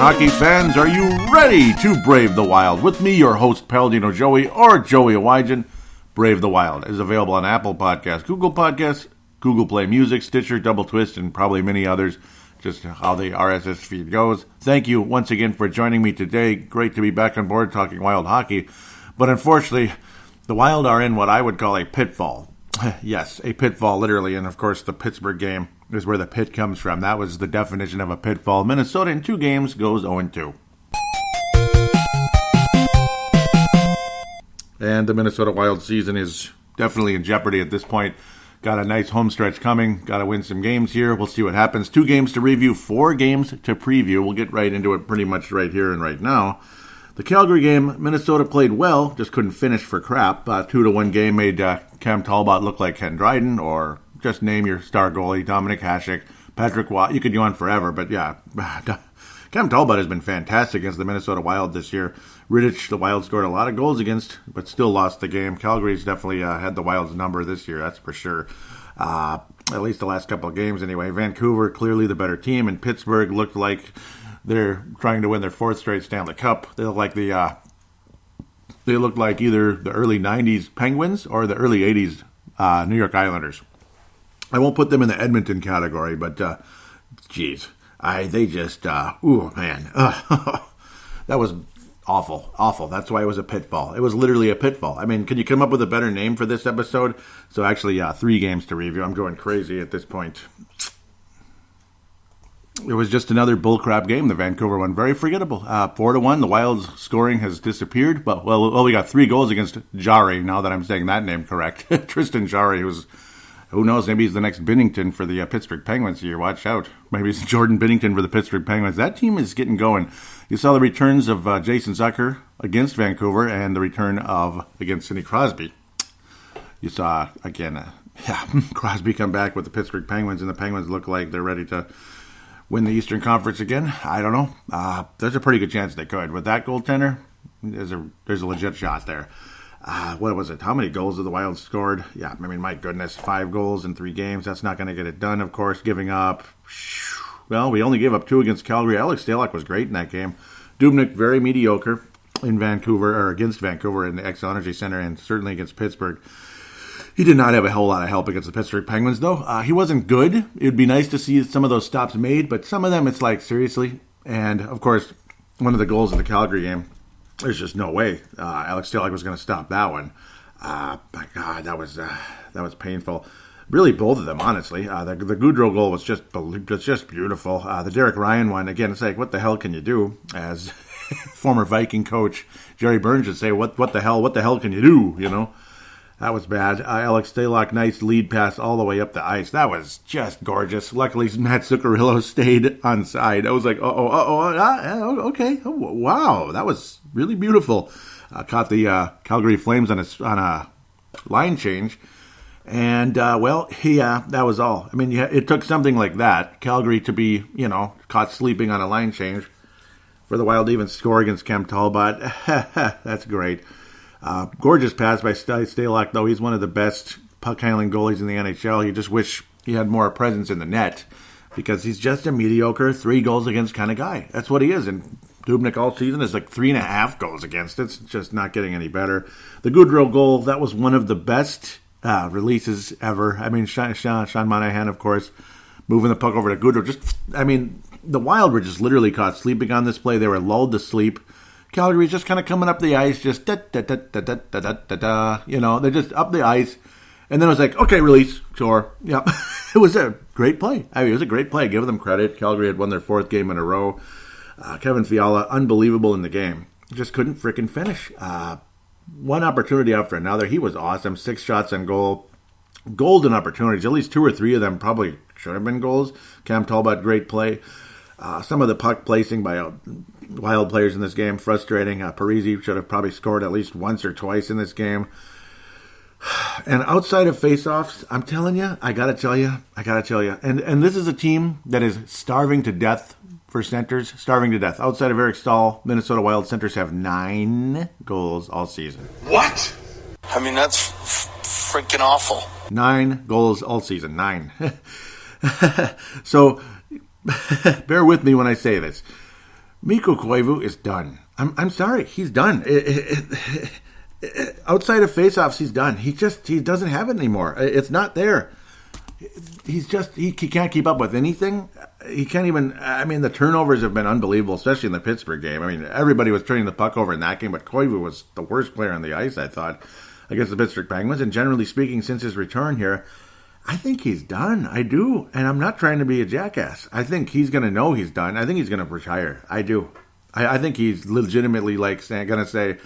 hockey fans, are you ready to brave the wild? With me, your host, Paladino Joey, or Joey Awajan. Brave the Wild is available on Apple Podcasts, Google Play Music, Stitcher, Double Twist, and probably many others, just how the RSS feed goes. Thank you once again for joining me today. Great to be back on board talking Wild hockey. But unfortunately, the Wild are in what I would call a pitfall. Yes, a pitfall, literally. And of course, the Pittsburgh game is where the pit comes from. That was the definition of a pitfall. Minnesota in 2 games goes 0-2. And the Minnesota Wild season is definitely in jeopardy at this point. Got a nice home stretch coming. Got to win some games here. We'll see what happens. 2 games to review, 4 games to preview. We'll get right into it pretty much right here and right now. The Calgary game, Minnesota played well, just couldn't finish for crap. 2-1 game made Cam Talbot look like Ken Dryden, or just name your star goalie, Dominic Hasek, Patrick Watt. You could go on forever, but yeah, Cam Talbot has been fantastic against the Minnesota Wild this year. Rittich, the Wild scored a lot of goals against, but still lost the game. Calgary's definitely had the Wild's number this year, that's for sure. At least the last couple of games anyway. Vancouver, clearly the better team, and Pittsburgh looked like they're trying to win their 4th straight Stanley Cup. They look like either the early 90s Penguins or the early 80s New York Islanders. I won't put them in the Edmonton category, but geez, that was awful. That's why it was a pitfall. It was literally a pitfall. I mean, can you come up with a better name for this episode? So actually, 3 games to review. I'm going crazy at this point. It was just another bullcrap game. The Vancouver one, very forgettable. 4-1. The Wild's scoring has disappeared. But we got 3 goals against Jarry. Now that I'm saying that name correct, Tristan Jarry, who knows? Maybe he's the next Binnington for the Pittsburgh Penguins here. Watch out. Maybe it's Jordan Binnington for the Pittsburgh Penguins. That team is getting going. You saw the returns of Jason Zucker against Vancouver and the return against Sidney Crosby. You saw again, Crosby come back with the Pittsburgh Penguins, and the Penguins look like they're ready to win the Eastern Conference again. I don't know. There's a pretty good chance they could. With that goaltender, there's a legit shot there. What was it? How many goals did the Wild scored? Yeah, I mean, my goodness, 5 goals in 3 games. That's not going to get it done, of course. Giving up. Well, we only gave up 2 against Calgary. Alex Stalock was great in that game. Dubnyk, very mediocre in Vancouver, or against Vancouver in the Xcel Energy Center, and certainly against Pittsburgh. He did not have a whole lot of help against the Pittsburgh Penguins, though. He wasn't good. It would be nice to see some of those stops made, but some of them, it's like, seriously? And, of course, one of the goals in the Calgary game, there's just no way Alex Stalock was going to stop that one. My God, that was painful. Really, both of them, honestly. The Goudreau goal was just beautiful. The Derek Ryan one, again, it's like, what the hell can you do? As former Viking coach Jerry Burns would say, what the hell can you do, you know? That was bad. Alex Stalock, nice lead pass all the way up the ice. That was just gorgeous. Luckily, Matt Zuccarello stayed on side. I was like, okay. Oh, wow, that was really beautiful. Caught the Calgary Flames on a line change. And, that was all. I mean, it took something like that, Calgary to be, caught sleeping on a line change, for the Wild to even score against Cam Talbot. That's great. Gorgeous pass by Stalock, though. He's one of the best puck-handling goalies in the NHL. You just wish he had more presence in the net, because he's just a mediocre 3 goals against kind of guy. That's what he is. And Dubnyk all season is like 3.5 goals against. It's just not getting any better. The Goudreau goal, that was one of the best releases ever. I mean, Sean Monahan, of course, moving the puck over to Goudreau. The Wild were just literally caught sleeping on this play. They were lulled to sleep. Calgary's just kind of coming up the ice, just da-da-da-da-da-da-da-da, they're just up the ice. And then it was like, okay, release, sure. Yep. It was a great play. It was a great play. Give them credit. Calgary had won their 4th game in a row. Kevin Fiala, unbelievable in the game. Just couldn't frickin' finish. One opportunity after another. He was awesome. 6 shots on goal. Golden opportunities. At least 2 or 3 of them probably should have been goals. Cam Talbot, great play. Some of the puck placing by Wild players in this game, frustrating. Parise should have probably scored at least once or twice in this game. And outside of faceoffs, I'm telling you, I gotta tell you. And this is a team that is starving to death for centers. Starving to death. Outside of Eric Stahl, Minnesota Wild centers have 9 goals all season. What? I mean, that's freaking awful. 9 goals all season. 9. So, bear with me when I say this. Mikko Koivu is done. I'm sorry, he's done. Outside of faceoffs, he's done. He doesn't have it anymore. It's not there. He can't keep up with anything. He can't even. I mean, the turnovers have been unbelievable, especially in the Pittsburgh game. I mean, everybody was turning the puck over in that game, but Koivu was the worst player on the ice, I thought, against the Pittsburgh Penguins. And generally speaking, since his return here, I think he's done. I do. And I'm not trying to be a jackass. I think he's going to know he's done. I think he's going to retire. I do. I think he's legitimately going to say,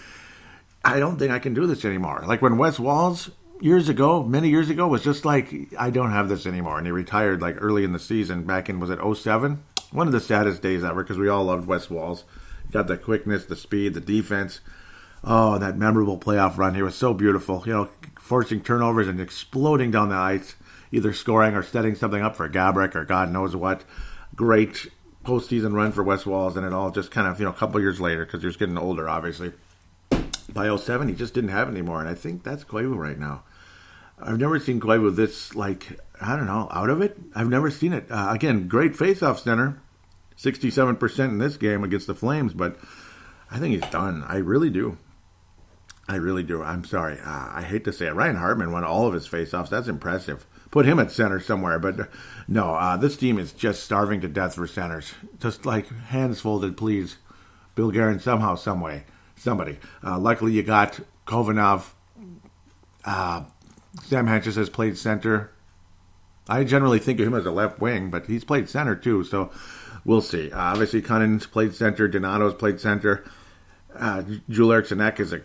I don't think I can do this anymore. Like when Wes Walz many years ago, was just like, I don't have this anymore. And he retired like early in the season back in, was it 2007? One of the saddest days ever because we all loved Wes Walz. He got the quickness, the speed, the defense. Oh, that memorable playoff run. He was so beautiful. Forcing turnovers and exploding down the ice, either scoring or setting something up for Gaborik or God knows what. Great postseason run for Wes Walz, and it all just kind of, a couple years later, because he was getting older, obviously. By 2007, he just didn't have it anymore, and I think that's Koivu right now. I've never seen Koivu this, out of it. I've never seen it. Again, great face-off center, 67% in this game against the Flames, but I think he's done. I really do. I'm sorry. I hate to say it. Ryan Hartman won all of his face-offs. That's impressive. Put him at center somewhere, but no, this team is just starving to death for centers. Just like hands folded, please. Bill Guerin somehow, some way. Somebody. Luckily, you got Kovanov. Sam Henches has played center. I generally think of him as a left wing, but he's played center too, so we'll see. Obviously, Cunning's played center. Donato's played center. Joel Eriksson Ek is a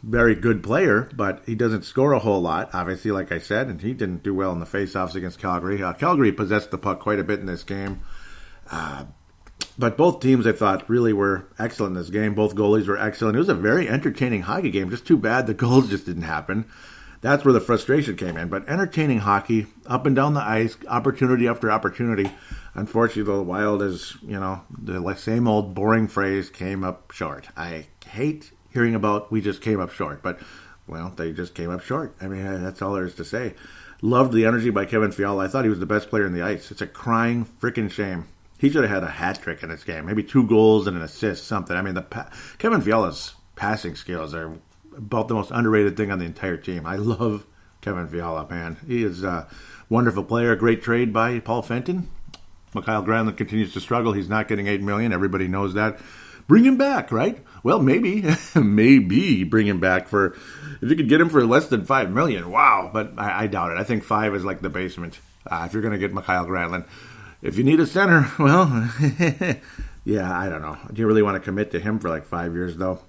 very good player, but he doesn't score a whole lot, obviously, like I said, and he didn't do well in the faceoffs against Calgary. Calgary possessed the puck quite a bit in this game. But both teams, I thought, really were excellent in this game. Both goalies were excellent. It was a very entertaining hockey game. Just too bad the goals just didn't happen. That's where the frustration came in. But entertaining hockey, up and down the ice, opportunity after opportunity. Unfortunately, the Wild is, the same old boring phrase, came up short. I hate hearing about we just came up short. But, they just came up short. I mean, that's all there is to say. Loved the energy by Kevin Fiala. I thought he was the best player in the ice. It's a crying freaking shame. He should have had a hat trick in this game. Maybe 2 goals and an assist, something. I mean, Kevin Fiala's passing skills are about the most underrated thing on the entire team. I love Kevin Fiala, man. He is a wonderful player. Great trade by Paul Fenton. Mikael Granlund continues to struggle. He's not getting $8 million. Everybody knows that. Bring him back, right? Well, maybe. Maybe bring him back if you could get him for less than $5 million. Wow. But I doubt it. I think 5 is like the basement if you're going to get Mikael Granlund. If you need a center, well, yeah, I don't know. Do you really want to commit to him for like 5 years, though?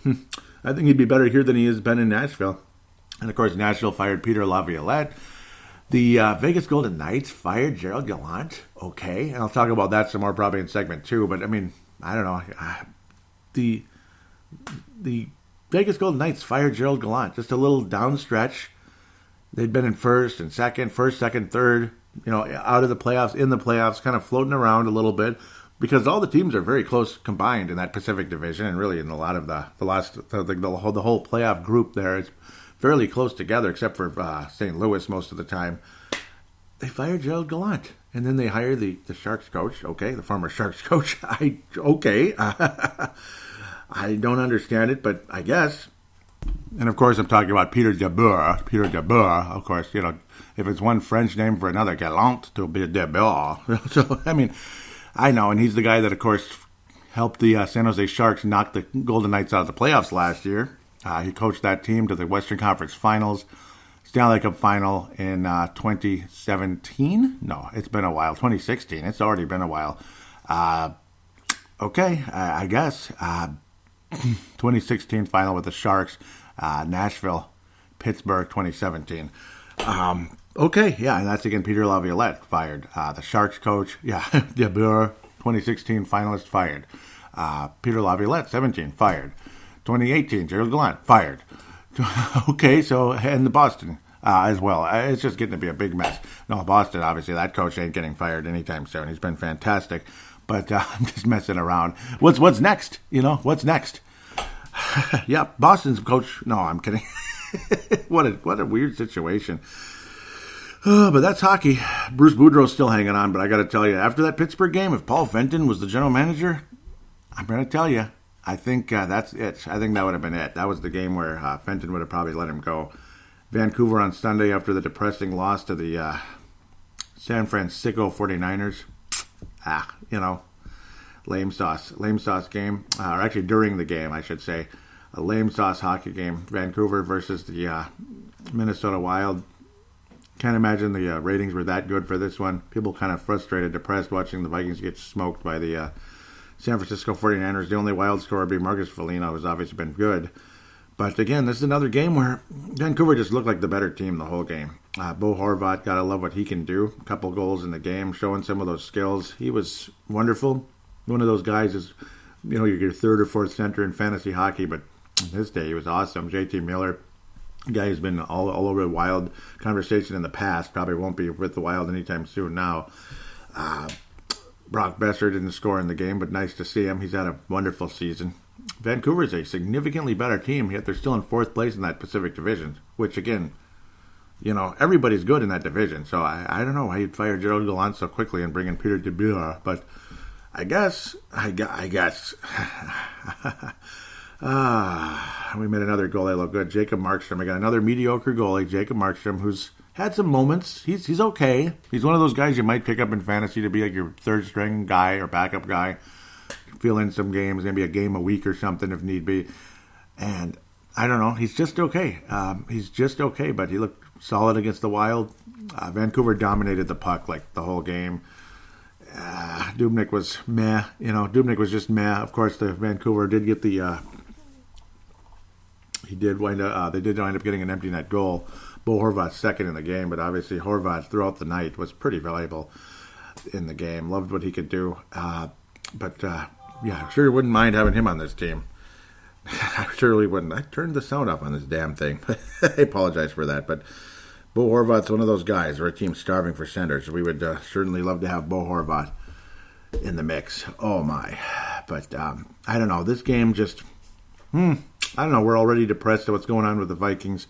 I think he'd be better here than he has been in Nashville. And, of course, Nashville fired Peter Laviolette. The Vegas Golden Knights fired Gerald Gallant. Okay, and I'll talk about that some more probably in segment 2. But, I mean, I don't know. The Vegas Golden Knights fired Gerald Gallant. Just a little downstretch. They'd been in first, second, third. Out of the playoffs, in the playoffs, kind of floating around a little bit, because all the teams are very close combined in that Pacific Division, and really in a lot of the whole playoff group there is fairly close together, except for St. Louis most of the time. They fired Gerald Gallant, and then they hired the Sharks coach. Okay, the former Sharks coach. I don't understand it, but I guess. And of course, I'm talking about Peter DeBoer. Peter DeBoer, of course, if it's one French name for another, Gallant to be DeBoer. So, I mean, I know, and he's the guy that, of course, helped the San Jose Sharks knock the Golden Knights out of the playoffs last year. He coached that team to the Western Conference Finals, Stanley Cup Final in 2017. No, it's been a while. 2016. It's already been a while. Okay, I guess. 2016 final with the Sharks, Nashville, Pittsburgh, 2017. Okay, yeah, and that's again Peter Laviolette fired. The Sharks coach, yeah, DeBoer, 2016 finalist, fired. Peter Laviolette, 17, fired. 2018, Gerald Gallant, fired. Okay, so, and the Boston as well. It's just getting to be a big mess. No, Boston, obviously, that coach ain't getting fired anytime soon. He's been fantastic. But I'm just messing around. What's next? What's next? Yeah, Boston's coach. No, I'm kidding. What a weird situation. But that's hockey. Bruce Boudreau's still hanging on. But I got to tell you, after that Pittsburgh game, if Paul Fenton was the general manager, I'm going to tell you, I think that's it. I think that would have been it. That was the game where Fenton would have probably let him go. Vancouver on Sunday after the depressing loss to the San Francisco 49ers. Lame sauce game. Or actually during the game, I should say. A lame sauce hockey game. Vancouver versus the Minnesota Wild. Can't imagine the ratings were that good for this one. People kind of frustrated, depressed watching the Vikings get smoked by the San Francisco 49ers. The only Wild scorer would be Marcus Foligno, who's obviously been good. But again, this is another game where Vancouver just looked like the better team the whole game. Bo Horvat, gotta love what he can do. A couple goals in the game, showing some of those skills. He was wonderful. One of those guys is, you're your third or fourth center in fantasy hockey, but this day he was awesome. JT Miller, guy who's been all over the Wild conversation in the past, probably won't be with the Wild anytime soon now. Brock Besser didn't score in the game, but nice to see him. He's had a wonderful season. Vancouver is a significantly better team, yet they're still in fourth place in that Pacific Division, which again, everybody's good in that division. So I don't know why you'd fire Gerald Gallant so quickly and bring in Peter DeBoer, but I guess. We made another goal that looked good. Jacob Markstrom. I got another mediocre goalie, Jacob Markstrom, who's had some moments. He's okay. He's one of those guys you might pick up in fantasy to be like your third string guy or backup guy. Fill in some games, maybe a game a week or something if need be. And I don't know. He's just okay. But he looked solid against the Wild. Vancouver dominated the puck like the whole game. Dubnyk was meh. Dubnyk was just meh. Of course, the Vancouver did get the. They did wind up getting an empty net goal. Bo Horvat second in the game, but obviously Horvat throughout the night was pretty valuable in the game. Loved what he could do. But I sure wouldn't mind having him on this team. I surely wouldn't. I turned the sound off on this damn thing. I apologize for that, but Bo Horvat's one of those guys. We're a team starving for centers. We would certainly love to have Bo Horvat in the mix. Oh, my. But I don't know. This game just, I don't know. We're already depressed at what's going on with the Vikings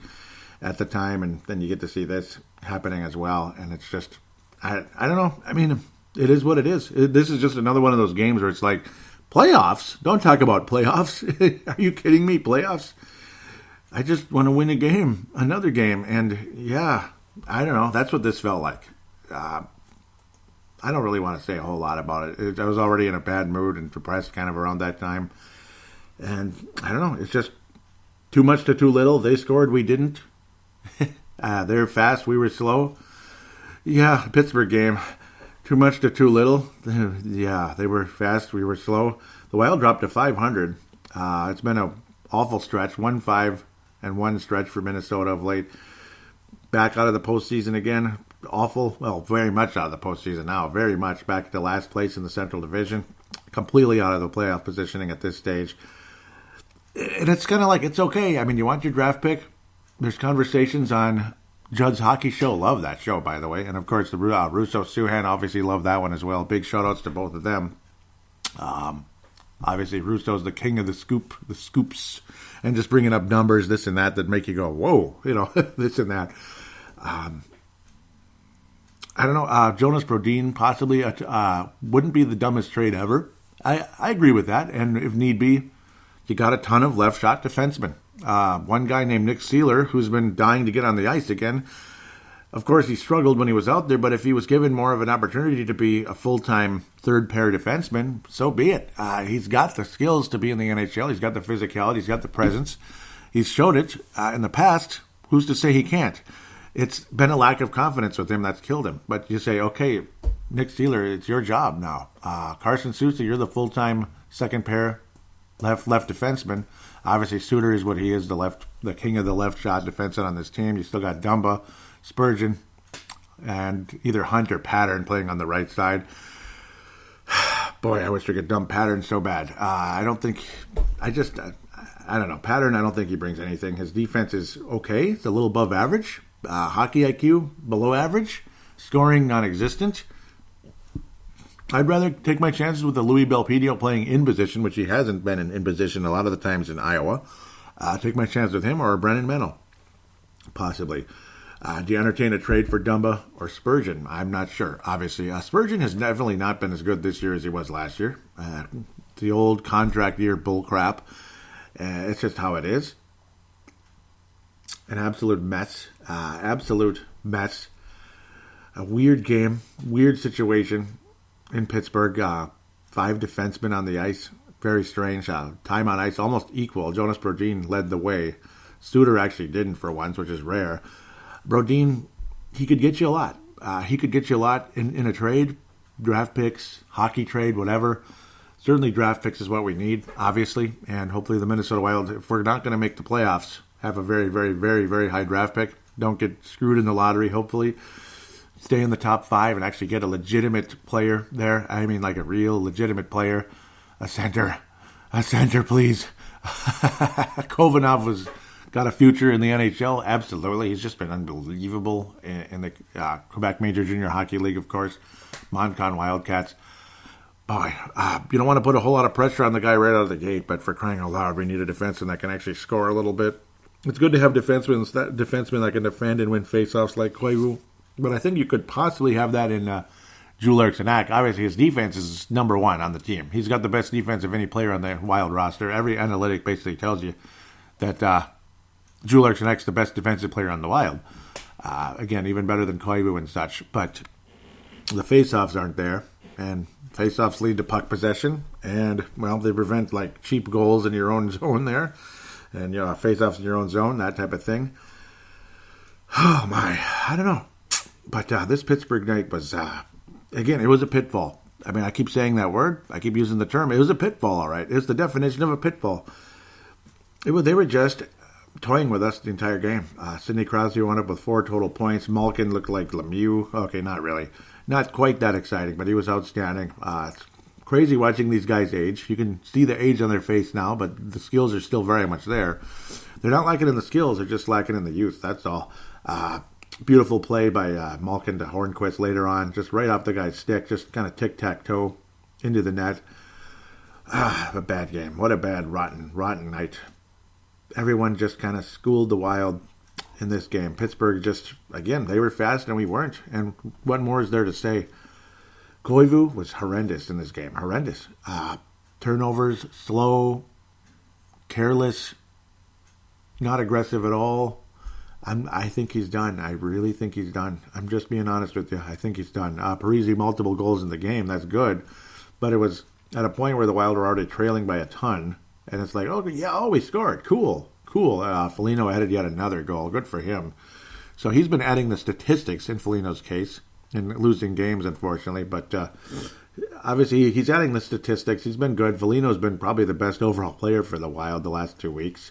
at the time, and then you get to see this happening as well. And it's just, I don't know. I mean, it is what it is. This is just another one of those games where it's like, playoffs? Don't talk about playoffs. Are you kidding me? Playoffs? I just want to win a game, another game. And yeah, I don't know. That's what this felt like. I don't really want to say a whole lot about it. I was already in a bad mood and depressed kind of around that time. And I don't know. It's just too much to too little. They scored. We didn't. They're fast. We were slow. Yeah, Pittsburgh game. Too much to too little. Yeah, they were fast. We were slow. The Wild dropped to 500. It's been an awful stretch. 1-5-1 stretch for Minnesota of late. Back out of the postseason again. Awful. Well, very much out of the postseason now. Very much back to last place in the Central Division. Completely out of the playoff positioning at this stage. And it's kind of like, it's okay. I mean, you want your draft pick? There's conversations on Judd's Hockey Show. Love that show, by the way. And, of course, the Russo Suhan obviously love that one as well. Big shout-outs to both of them. Obviously, Russo's the king of the scoops, and just bringing up numbers, this and that make you go, whoa, this and that. I don't know. Jonas Brodin possibly wouldn't be the dumbest trade ever. I agree with that. And if need be, you got a ton of left shot defensemen. One guy named Nick Seeler, who's been dying to get on the ice again. Of course, he struggled when he was out there, but if he was given more of an opportunity to be a full-time third-pair defenseman, so be it. He's got the skills to be in the NHL. He's got the physicality. He's got the presence. He's showed it in the past. Who's to say he can't? It's been a lack of confidence with him that's killed him. But you say, okay, Nick Seeler, it's your job now. Carson Sousa, you're the full-time second-pair left defenseman. Obviously, Suter is what he is, the king of the left shot defenseman on this team. You still got Dumba, Spurgeon, and either Hunt or Pattern playing on the right side. Boy, I wish we could dump Pattern so bad. I don't know. Pattern, I don't think he brings anything. His defense is okay. It's a little above average. Hockey IQ, below average. Scoring, non-existent. I'd rather take my chances with the Louis Belpedio playing in position, which he hasn't been in position a lot of the times in Iowa. Take my chance with him or Brennan Mennel, possibly. Do you entertain a trade for Dumba or Spurgeon? I'm not sure. Obviously, Spurgeon has definitely not been as good this year as he was last year. the old contract year bull crap. It's just how it is. An absolute mess. Absolute mess. A weird game. Weird situation in Pittsburgh. 5 defensemen on the ice. Very strange. Time on ice almost equal. Jonas Brodin led the way. Suter actually didn't for once, which is rare. Brodin, he could get you a lot. He could get you a lot in a trade. Draft picks, hockey trade, whatever. Certainly draft picks is what we need, obviously. And hopefully the Minnesota Wild, if we're not going to make the playoffs, have a very, very, very, very high draft pick. Don't get screwed in the lottery, hopefully. Stay in the top 5 and actually get a legitimate player there. I mean, like a real legitimate player. A center, please. Kovanov was got a future in the NHL. Absolutely. He's just been unbelievable in the Quebec Major Junior Hockey League, of course. Moncton Wildcats. Boy, you don't want to put a whole lot of pressure on the guy right out of the gate, but for crying out loud, we need a defenseman that can actually score a little bit. It's good to have defensemen that can defend and win faceoffs like Koivu, but I think you could possibly have that in Jules Eriksson-Ek. Obviously, his defense is number 1 on the team. He's got the best defense of any player on the Wild roster. Every analytic basically tells you that Jules Eriksson-Ek's the best defensive player on the Wild. Again, even better than Koivu and such. But the faceoffs aren't there, and faceoffs lead to puck possession, and, well, they prevent, like, cheap goals in your own zone there, and, you know, faceoffs in your own zone, that type of thing. Oh, my. I don't know. But this Pittsburgh night was... Again, it was a pitfall. I mean, I keep saying that word. I keep using the term. It was a pitfall, all right. It's the definition of a pitfall. They were just toying with us the entire game. Sidney Crosby wound up with 4 total points. Malkin looked like Lemieux. Okay, not really. Not quite that exciting, but he was outstanding. It's crazy watching these guys age. You can see the age on their face now, but the skills are still very much there. They're not lacking in the skills. They're just lacking in the youth. That's all. Beautiful play by Malkin to Hornquist later on, just right off the guy's stick, just kind of tic-tac-toe into the net. A bad game. What a bad, rotten night. Everyone just kind of schooled the Wild in this game. Pittsburgh just, again, they were fast and we weren't. And what more is there to say? Koivu was horrendous in this game. Horrendous. Turnovers, slow, careless, not aggressive at all. I think he's done. I really think he's done. I'm just being honest with you. I think he's done. Parisi, multiple goals in the game. That's good. But it was at a point where the Wild were already trailing by a ton. And it's like, we scored. Cool. Foligno added yet another goal. Good for him. So he's been adding the statistics in Foligno's case and losing games, unfortunately. But obviously he's adding the statistics. He's been good. Foligno's been probably the best overall player for the Wild the last 2 weeks.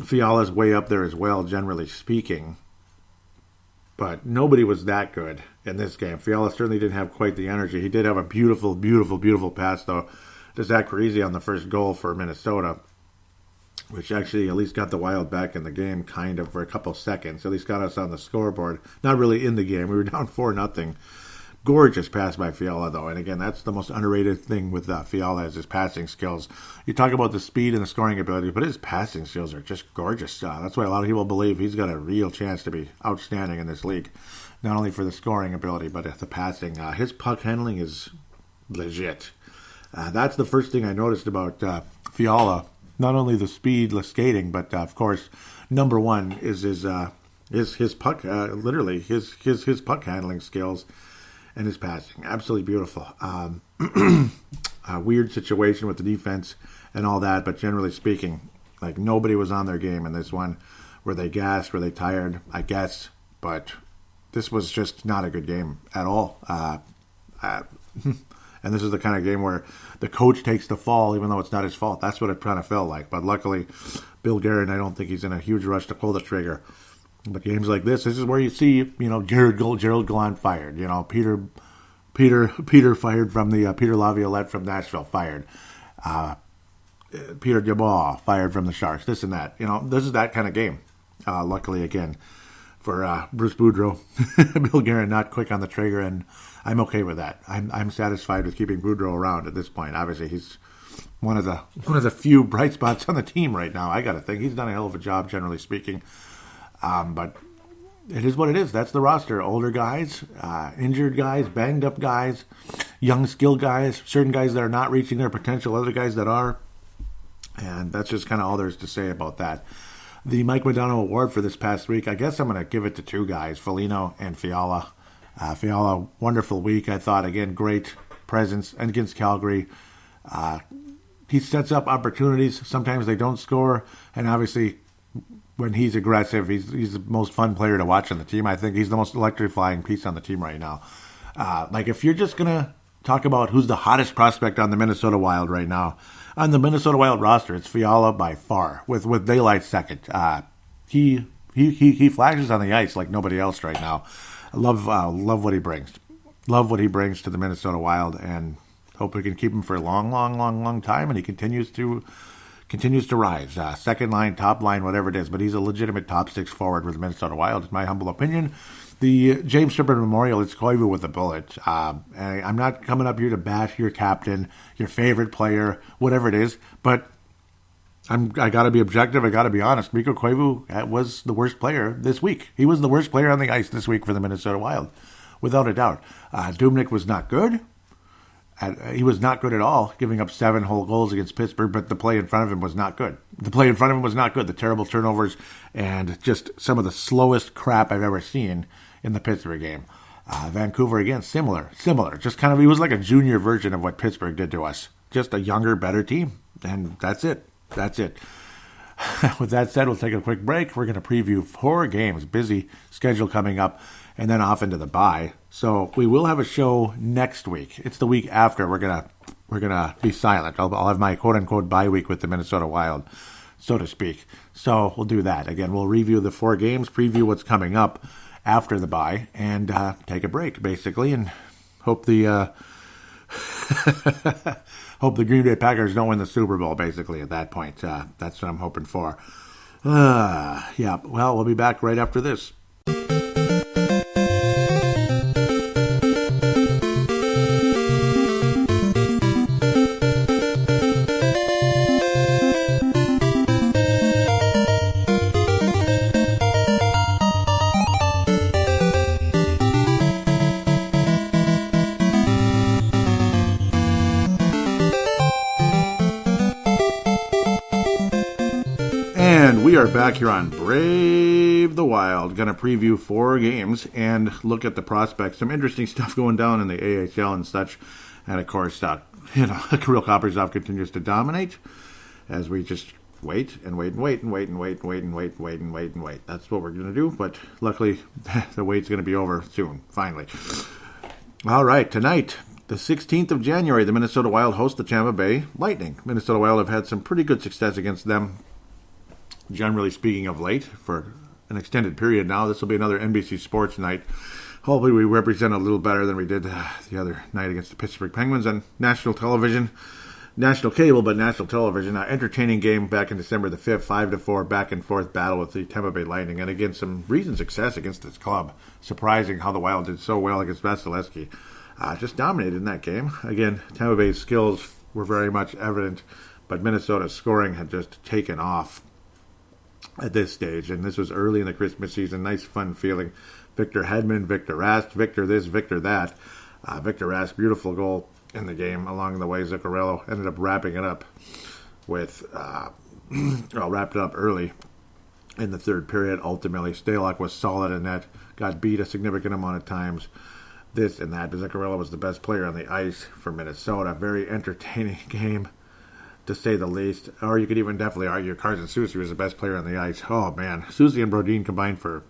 Fiala's way up there as well, generally speaking. But nobody was that good in this game. Fiala certainly didn't have quite the energy. He did have a beautiful, beautiful, beautiful pass, though, to Zach Parise on the first goal for Minnesota, which actually at least got the Wild back in the game, kind of, for a couple seconds. At least got us on the scoreboard. Not really in the game. We were down 4-0. Gorgeous pass by Fiala, though. And again, that's the most underrated thing with Fiala is his passing skills. You talk about the speed and the scoring ability, but his passing skills are just gorgeous. That's why a lot of people believe he's got a real chance to be outstanding in this league. Not only for the scoring ability, but the passing. His puck handling is legit. That's the first thing I noticed about Fiala. Not only the speed, the skating, but of course, number one is his puck, literally his puck handling skills. And his passing. Absolutely beautiful. A weird situation with the defense and all that, but generally speaking, like nobody was on their game in this one. Were they gassed? Were they tired? I guess. But this was just not a good game at all. And this is the kind of game where the coach takes the fall, even though it's not his fault. That's what it kind of felt like. But luckily, Bill Guerin, I don't think he's in a huge rush to pull the trigger. But games like this is where you see, Gerald Gallant fired. Peter fired from the Peter Laviolette from Nashville fired. Peter Dubois fired from the Sharks. This and that. This is that kind of game. Luckily, again, for Bruce Boudreau, Bill Guerin not quick on the trigger, and I'm okay with that. I'm satisfied with keeping Boudreau around at this point. Obviously, he's one of the few bright spots on the team right now. I got to think he's done a hell of a job, generally speaking. But it is what it is. That's the roster. Older guys, injured guys, banged up guys. young skilled guys, certain guys that are not reaching their potential, other guys that are. And that's just kind of all there is to say about that. The Mike Modano Award for this past week, I guess I'm going to give it to two guys, Foligno and Fiala. Fiala, wonderful week, I thought. Again, great presence against Calgary. He sets up opportunities. Sometimes they don't score. And obviously, when he's aggressive, he's the most fun player to watch on the team. I think he's the most electrifying piece on the team right now. If you're just going to talk about who's the hottest prospect on the Minnesota Wild right now, on the Minnesota Wild roster, it's Fiala by far, with daylight second. He flashes on the ice like nobody else right now. I love what he brings. Love what he brings to the Minnesota Wild, and hope we can keep him for a long time. And he continues to rise. Second line, top line, whatever it is, but he's a legitimate top six forward with the Minnesota Wild, in my humble opinion. The James Stripper Memorial, it's Koivu with a bullet. I'm not coming up here to bash your captain, your favorite player, whatever it is, but I got to be objective. I got to be honest. Mikko Koivu was the worst player this week. He was the worst player on the ice this week for the Minnesota Wild, without a doubt. Dubnyk was not good. He was not good at all, giving up 7 whole goals against Pittsburgh, but the play in front of him was not good. The terrible turnovers and just some of the slowest crap I've ever seen in the Pittsburgh game. Vancouver, again, similar. Just kind of, he was like a junior version of what Pittsburgh did to us. Just a younger, better team. And that's it. With that said, we'll take a quick break. We're going to preview 4 games. Busy schedule coming up. And then off into the bye. So we will have a show next week. It's the week after. We're gonna be silent. I'll have my quote unquote bye week with the Minnesota Wild, so to speak. So we'll do that. Again, we'll review the 4 games, preview what's coming up after the bye, and take a break basically, and hope the Green Bay Packers don't win the Super Bowl. Basically, at that point, that's what I'm hoping for. Yeah. Well, we'll be back right after this. We are back here on Brave the Wild. Going to preview 4 games and look at the prospects. Some interesting stuff going down in the AHL and such. And of course, Kirill Kaprizov continues to dominate as we just wait. That's what we're going to do. But luckily, the wait's going to be over soon, finally. All right, tonight, the 16th of January, the Minnesota Wild host the Tampa Bay Lightning. Minnesota Wild have had some pretty good success against them, generally speaking, of late, for an extended period now. This will be another NBC Sports night. Hopefully we represent a little better than we did the other night against the Pittsburgh Penguins on national television. National cable, but national television. Entertaining game back in December the 5th, 5-4, back and forth battle with the Tampa Bay Lightning. And again, some recent success against this club. Surprising how the Wild did so well against Vasilevsky. Just dominated in that game. Again, Tampa Bay's skills were very much evident, but Minnesota's scoring had just taken off at this stage, and this was early in the Christmas season. Nice, fun feeling. Victor Hedman, Victor Rask, Victor this, Victor that. Victor Rask, beautiful goal in the game. Along the way, Zuccarello ended up wrapping it up with, wrapped it up early in the third period. Ultimately, Stalock was solid in net, got beat a significant amount of times. This and that, but Zuccarello was the best player on the ice for Minnesota. Very entertaining game, to say the least. Or you could even definitely argue Carson Soucy was the best player on the ice. Oh, man. Soucy and Brodin combined for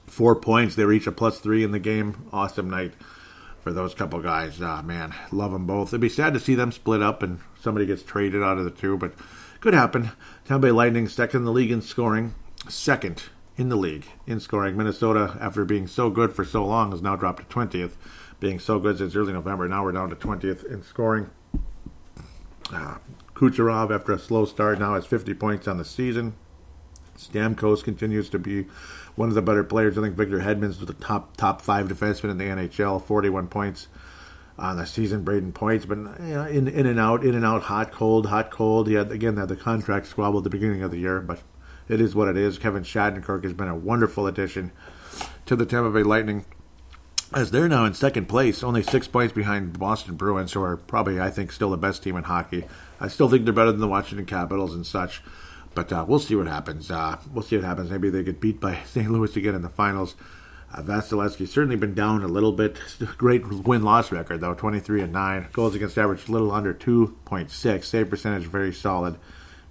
4 points. They reach a +3 in the game. Awesome night for those couple guys. Man, love them both. It'd be sad to see them split up and somebody gets traded out of the two, but could happen. Tampa Bay Lightning second in the league in scoring. Second in the league in scoring. Minnesota, after being so good for so long, has now dropped to 20th. Being so good since early November, now we're down to 20th in scoring. Kucherov, after a slow start, now has 50 points on the season. Stamkos continues to be one of the better players. I think Victor Hedman's the top 5 defenseman in the NHL, 41 points on the season. Braden Points, but in and out, hot, cold. He had the contract squabble at the beginning of the year, but it is what it is. Kevin Shattenkirk has been a wonderful addition to the Tampa Bay Lightning. as they're now in second place, only 6 points behind Boston Bruins, who are probably, I think, still the best team in hockey. I still think they're better than the Washington Capitals and such, but we'll see what happens. Maybe they get beat by St. Louis again in the finals. Vasilevsky's certainly been down a little bit. Great win-loss record, though, 23-9. Goals against average a little under 2.6. Save percentage very solid,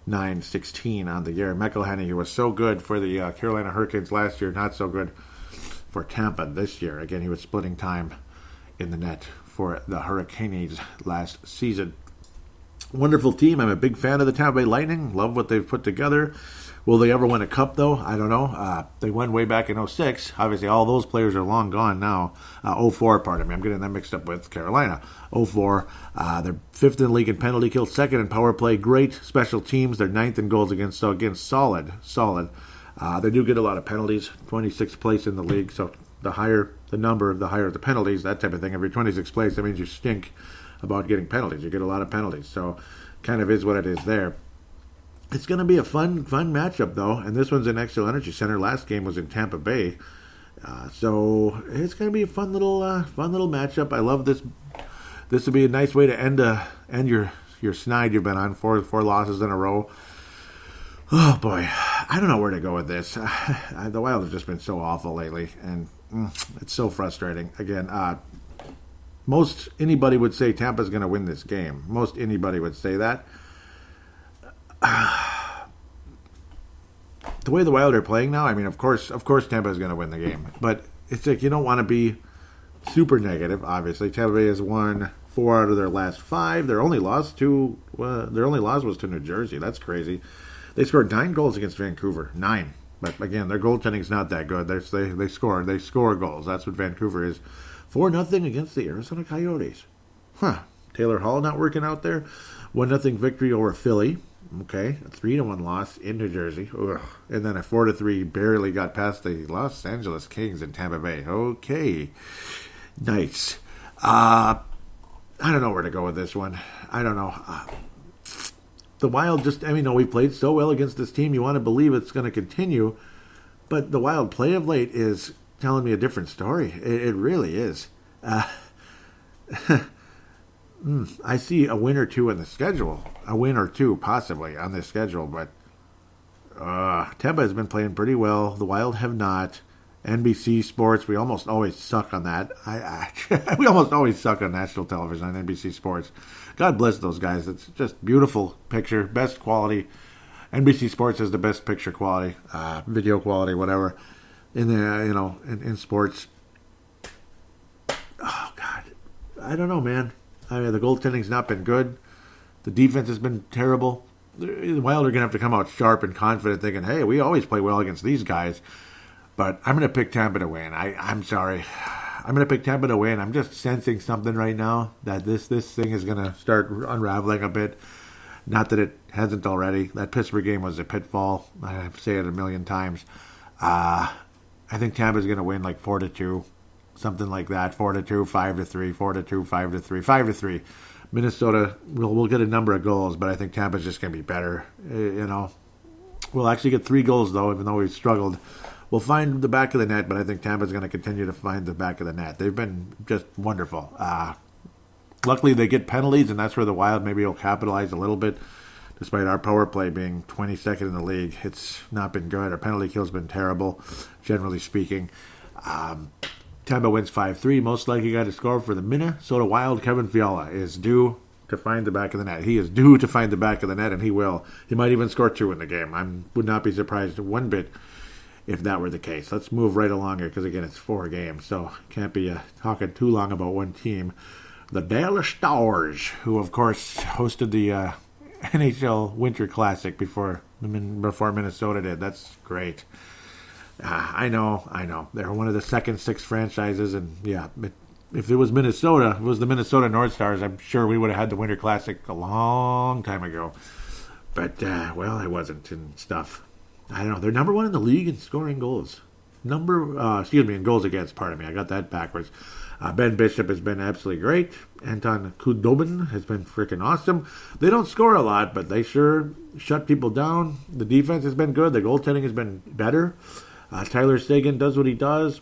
9.16 on the year. McElhenney, who was so good for the Carolina Hurricanes last year, not so good for Tampa this year. Again, he was splitting time in the net for the Hurricanes last season. Wonderful team. I'm a big fan of the Tampa Bay Lightning. Love what they've put together. Will they ever win a cup, though? I don't know. They won way back in 06. Obviously, all those players are long gone now. 04, pardon me. I'm getting that mixed up with Carolina. 04. They're fifth in the league in penalty kill, second in power play. Great special teams. They're ninth in goals against. So, again, solid. They do get a lot of penalties. 26th place in the league. So, the higher the number, the higher the penalties, that type of thing. Every 26th place, that means you stink about getting penalties. You get a lot of penalties. So, kind of is what it is there. It's going to be a fun matchup, though, and this one's in Xcel Energy Center. Last game was in Tampa Bay, so it's going to be a fun little matchup. I love this. This would be a nice way to end your snide you've been on, four losses in a row. Oh boy, I don't know where to go with this. The Wild have just been so awful lately, and it's so frustrating. Again, most anybody would say Tampa's going to win this game. Most anybody would say that. The way the Wild are playing now, I mean, of course Tampa is going to win the game. But it's like you don't want to be super negative. Obviously, Tampa Bay has won 4 out of their last 5. Their only loss was to New Jersey. That's crazy. They scored 9 goals against Vancouver. 9. But again, their goaltending's not that good. They score goals. That's what Vancouver is. 4-0 against the Arizona Coyotes. Taylor Hall not working out there. 1-0 victory over Philly. Okay, a 3-1 loss in New Jersey. Ugh. And then a 4-3 barely got past the Los Angeles Kings in Tampa Bay. Okay, nice. I don't know where to go with this one. I don't know. The Wild we played so well against this team. You want to believe it's going to continue. But the Wild play of late is telling me a different story. It really is. I see a win or two in the schedule. A win or two, possibly, on this schedule. But Tampa has been playing pretty well. The Wild have not. NBC Sports, we almost always suck on that. We almost always suck on national television on NBC Sports. God bless those guys. It's just beautiful picture, best quality. NBC Sports has the best picture quality, video quality, whatever, in sports. Oh God, I don't know, man. I mean, the goaltending's not been good. The defense has been terrible. The Wild are going to have to come out sharp and confident, thinking, hey, we always play well against these guys. But I'm going to pick Tampa to win. I'm sorry. I'm going to pick Tampa to win. I'm just sensing something right now that this thing is going to start unraveling a bit. Not that it hasn't already. That Pittsburgh game was a pitfall. I say it a million times. I think Tampa's going to win like 4-2. Something like that, 4-2, 5-3, 4-2, 5-3, 5-3. Minnesota, we'll get a number of goals, but I think Tampa's just going to be better. We'll actually get 3 goals, though, even though we've struggled. We'll find the back of the net, but I think Tampa's going to continue to find the back of the net. They've been just wonderful. Luckily, they get penalties, and that's where the Wild maybe will capitalize a little bit. Despite our power play being 22nd in the league, it's not been good. Our penalty kill's been terrible, generally speaking. Tampa wins 5-3. Most likely guy to score for the Minnesota Wild, Kevin Fiala, is due to find the back of the net. He is due to find the back of the net, and he will. He might even score 2 in the game. I would not be surprised one bit if that were the case. Let's move right along here because, again, it's 4 games, so can't be talking too long about one team. The Dallas Stars, who, of course, hosted the NHL Winter Classic before Minnesota did. That's great. I know. They're one of the second 6 franchises, and yeah, if it was Minnesota, if it was the Minnesota North Stars, I'm sure we would have had the Winter Classic a long time ago. But, I wasn't and stuff. I don't know. They're number 1 in the league in scoring goals. In goals against, pardon me. I got that backwards. Ben Bishop has been absolutely great. Anton Khudobin has been freaking awesome. They don't score a lot, but they sure shut people down. The defense has been good. The goaltending has been better. Tyler Seguin does what he does.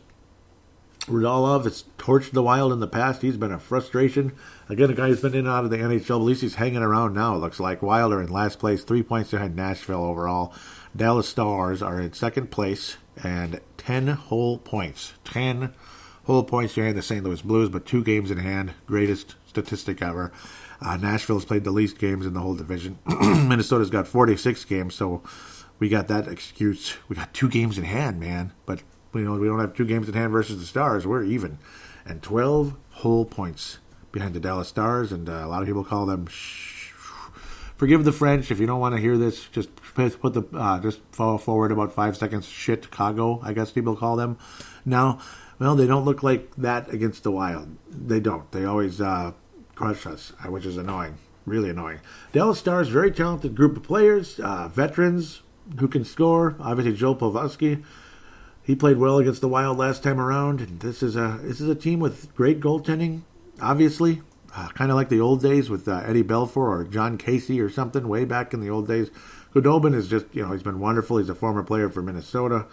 Rudolph has torched the Wild in the past. He's been a frustration. Again, a guy who's been in and out of the NHL. At least he's hanging around now, it looks like. Wild are in last place, 3 points ahead Nashville overall. Dallas Stars are in second place and 10 whole points. 10 whole points behind the St. Louis Blues, but 2 games in hand. Greatest statistic ever. Nashville's played the least games in the whole division. Minnesota's got 46 games, so we got that excuse. We got 2 games in hand, man. But we don't have 2 games in hand versus the Stars. We're even. And 12 whole points behind the Dallas Stars, and a lot of people call them forgive the French if you don't want to hear this. Just put the just follow forward about 5 seconds. Shit, Chicago, I guess people call them now. Well, they don't look like that against the Wild. They don't. They always crush us, which is annoying, really annoying. Dallas Stars, very talented group of players, veterans who can score. Obviously, Joe Pavelski. He played well against the Wild last time around, and this is a team with great goaltending. Obviously, kind of like the old days with Eddie Belfour or John Casey or something way back in the old days. Khudobin is just, he's been wonderful. He's a former player for Minnesota.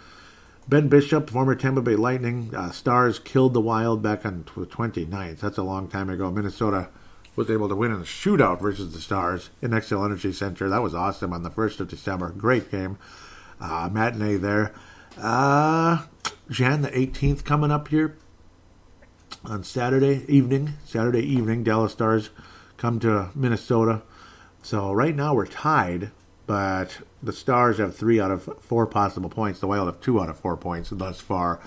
Ben Bishop, former Tampa Bay Lightning. Stars killed the Wild back on the 29th. That's a long time ago. Minnesota was able to win in a shootout versus the Stars in Xcel Energy Center. That was awesome on the 1st of December. Great game. Matinee there. Jan the 18th coming up here on Saturday evening. Dallas Stars come to Minnesota. So right now we're tied, but the Stars have 3 out of 4 possible points. The Wild have 2 out of 4 points thus far.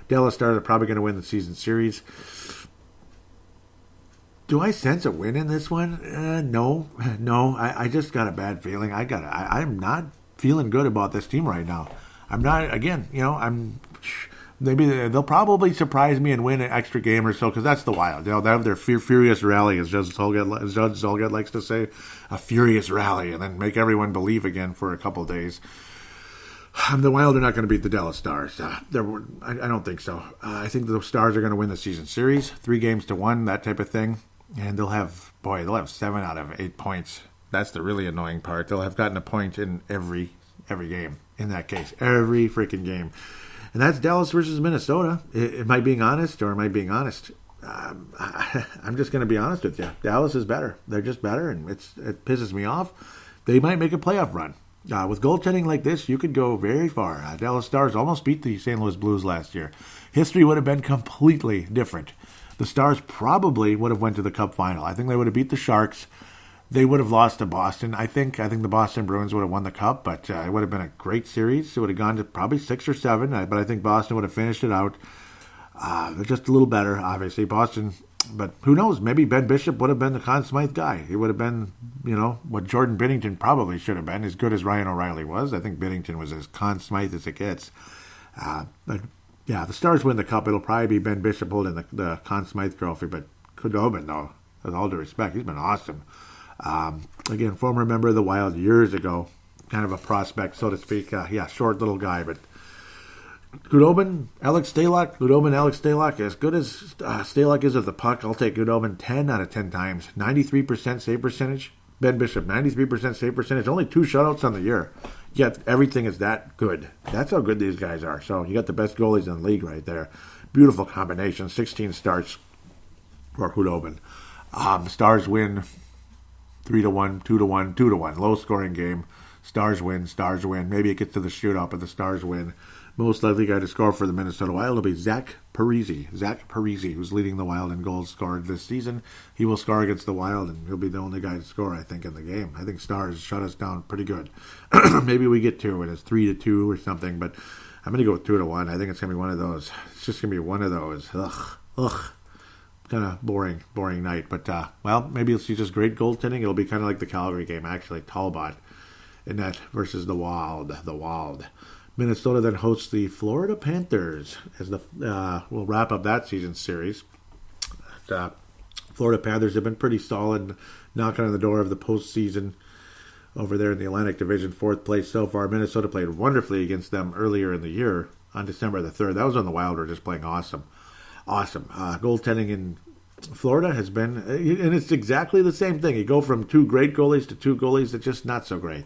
Dallas Stars are probably going to win the season series. Do I sense a win in this one? No. I just got a bad feeling. I'm not feeling good about this team right now. I'm not, again, maybe they'll probably surprise me and win an extra game or so, because that's the Wild. They'll have their furious rally, as Judge Zolgad likes to say, a furious rally, and then make everyone believe again for a couple of days. The Wild are not going to beat the Dallas Stars. I don't think so. I think the Stars are going to win the season series, 3-1, that type of thing, and they'll have 7 out of 8 points. That's the really annoying part. They'll have gotten a point in every game. In that case, every freaking game. And that's Dallas versus Minnesota. Am I being honest, or am I being honest? I'm just going to be honest with you. Dallas is better. They're just better, and it pisses me off. They might make a playoff run. With goaltending like this, you could go very far. Dallas Stars almost beat the St. Louis Blues last year. History would have been completely different. The Stars probably would have went to the Cup final. I think they would have beat the Sharks. They would have lost to Boston, I think. I think the Boston Bruins would have won the Cup, but it would have been a great series. It would have gone to probably 6 or 7, but I think Boston would have finished it out. They're just a little better, obviously. Boston, but who knows? Maybe Ben Bishop would have been the Conn Smythe guy. He would have been, what Jordan Binnington probably should have been, as good as Ryan O'Reilly was. I think Binnington was as Conn Smythe as it gets. But, yeah, the Stars win the Cup. It'll probably be Ben Bishop holding the Conn Smythe trophy, but Khudobin, though, with all due respect, he's been awesome. Again, former member of the Wild years ago, kind of a prospect, so to speak. Short little guy, but Khudobin, Alex Stalock, as good as Stalock is at the puck, I'll take Khudobin 10 out of 10 times. 93% save percentage. Ben Bishop, 93% save percentage. Only 2 shutouts on the year. Yet everything is that good. That's how good these guys are. So you got the best goalies in the league right there. Beautiful combination. 16 starts for Khudobin. Stars win 3-1, 2-1, 2-1. Low scoring game. Stars win. Maybe it gets to the shootout, but the Stars win. Most likely guy to score for the Minnesota Wild will be Zach Parise, who's leading the Wild in goals scored this season. He will score against the Wild, and he'll be the only guy to score, I think, in the game. I think Stars shut us down pretty good. Maybe we get 2, and it's 3-2 or something, but I'm going to go with 2-1. I think it's going to be one of those. It's just going to be one of those. Ugh. Kind of boring night. But, maybe you'll see just great goaltending. It'll be kind of like the Calgary game, actually. Talbot in that versus the Wild. Minnesota then hosts the Florida Panthers as we'll wrap up that season series. Florida Panthers have been pretty solid, knocking on the door of the postseason over there in the Atlantic Division, 4th place so far. Minnesota played wonderfully against them earlier in the year on December the 3rd. That was when the Wild were just playing awesome. Goaltending in Florida has been, and it's exactly the same thing. You go from 2 great goalies to 2 goalies that's just not so great.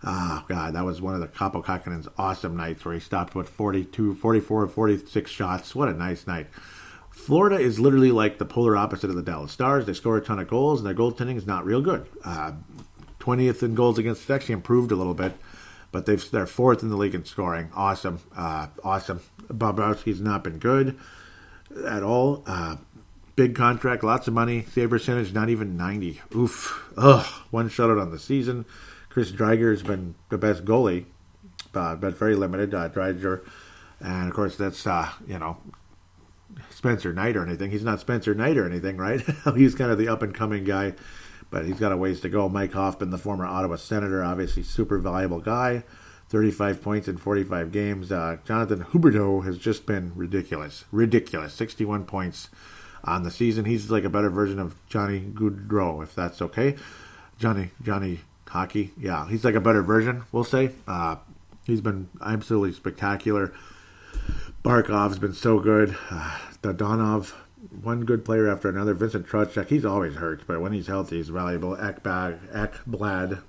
Oh, God, that was one of the Kaapo Kähkönen's awesome nights where he stopped, 44 or 46 shots. What a nice night. Florida is literally like the polar opposite of the Dallas Stars. They score a ton of goals, and their goaltending is not real good. 20th in goals against. It's actually improved a little bit, but they're 4th in the league in scoring. Awesome. Bobrovsky's not been good at all. Big contract, lots of money. Save percentage, not even 90. Oof. Ugh. 1 shutout on the season. Chris Dreiger's been the best goalie, but very limited. Dreiger. And, of course, that's, Spencer Knight or anything. He's not Spencer Knight or anything, right? He's kind of the up-and-coming guy, but he's got a ways to go. Mike Hoffman, the former Ottawa Senator, obviously super valuable guy. 35 points in 45 games. Jonathan Huberdeau has just been ridiculous. 61 points on the season. He's like a better version of Johnny Gaudreau, if that's okay. Johnny Hockey. Yeah, he's like a better version, we'll say. He's been absolutely spectacular. Barkov's been so good. Dodonov, one good player after another. Vincent Trocheck, he's always hurt, but when he's healthy, he's valuable. Ekblad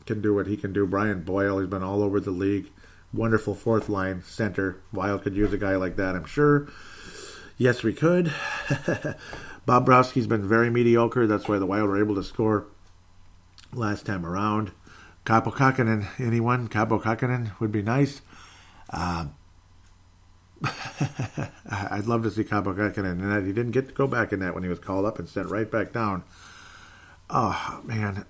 can do what he can do. Brian Boyle, he's been all over the league. Wonderful fourth line center. Wild could use a guy like that, I'm sure. Yes, we could. Bobrovsky's been very mediocre. That's why the Wild were able to score last time around. Kaapo Kähkönen, anyone? Kaapo Kähkönen would be nice. I'd love to see Kaapo Kähkönen in that. He didn't get to go back in that when he was called up and sent right back down. Oh, man.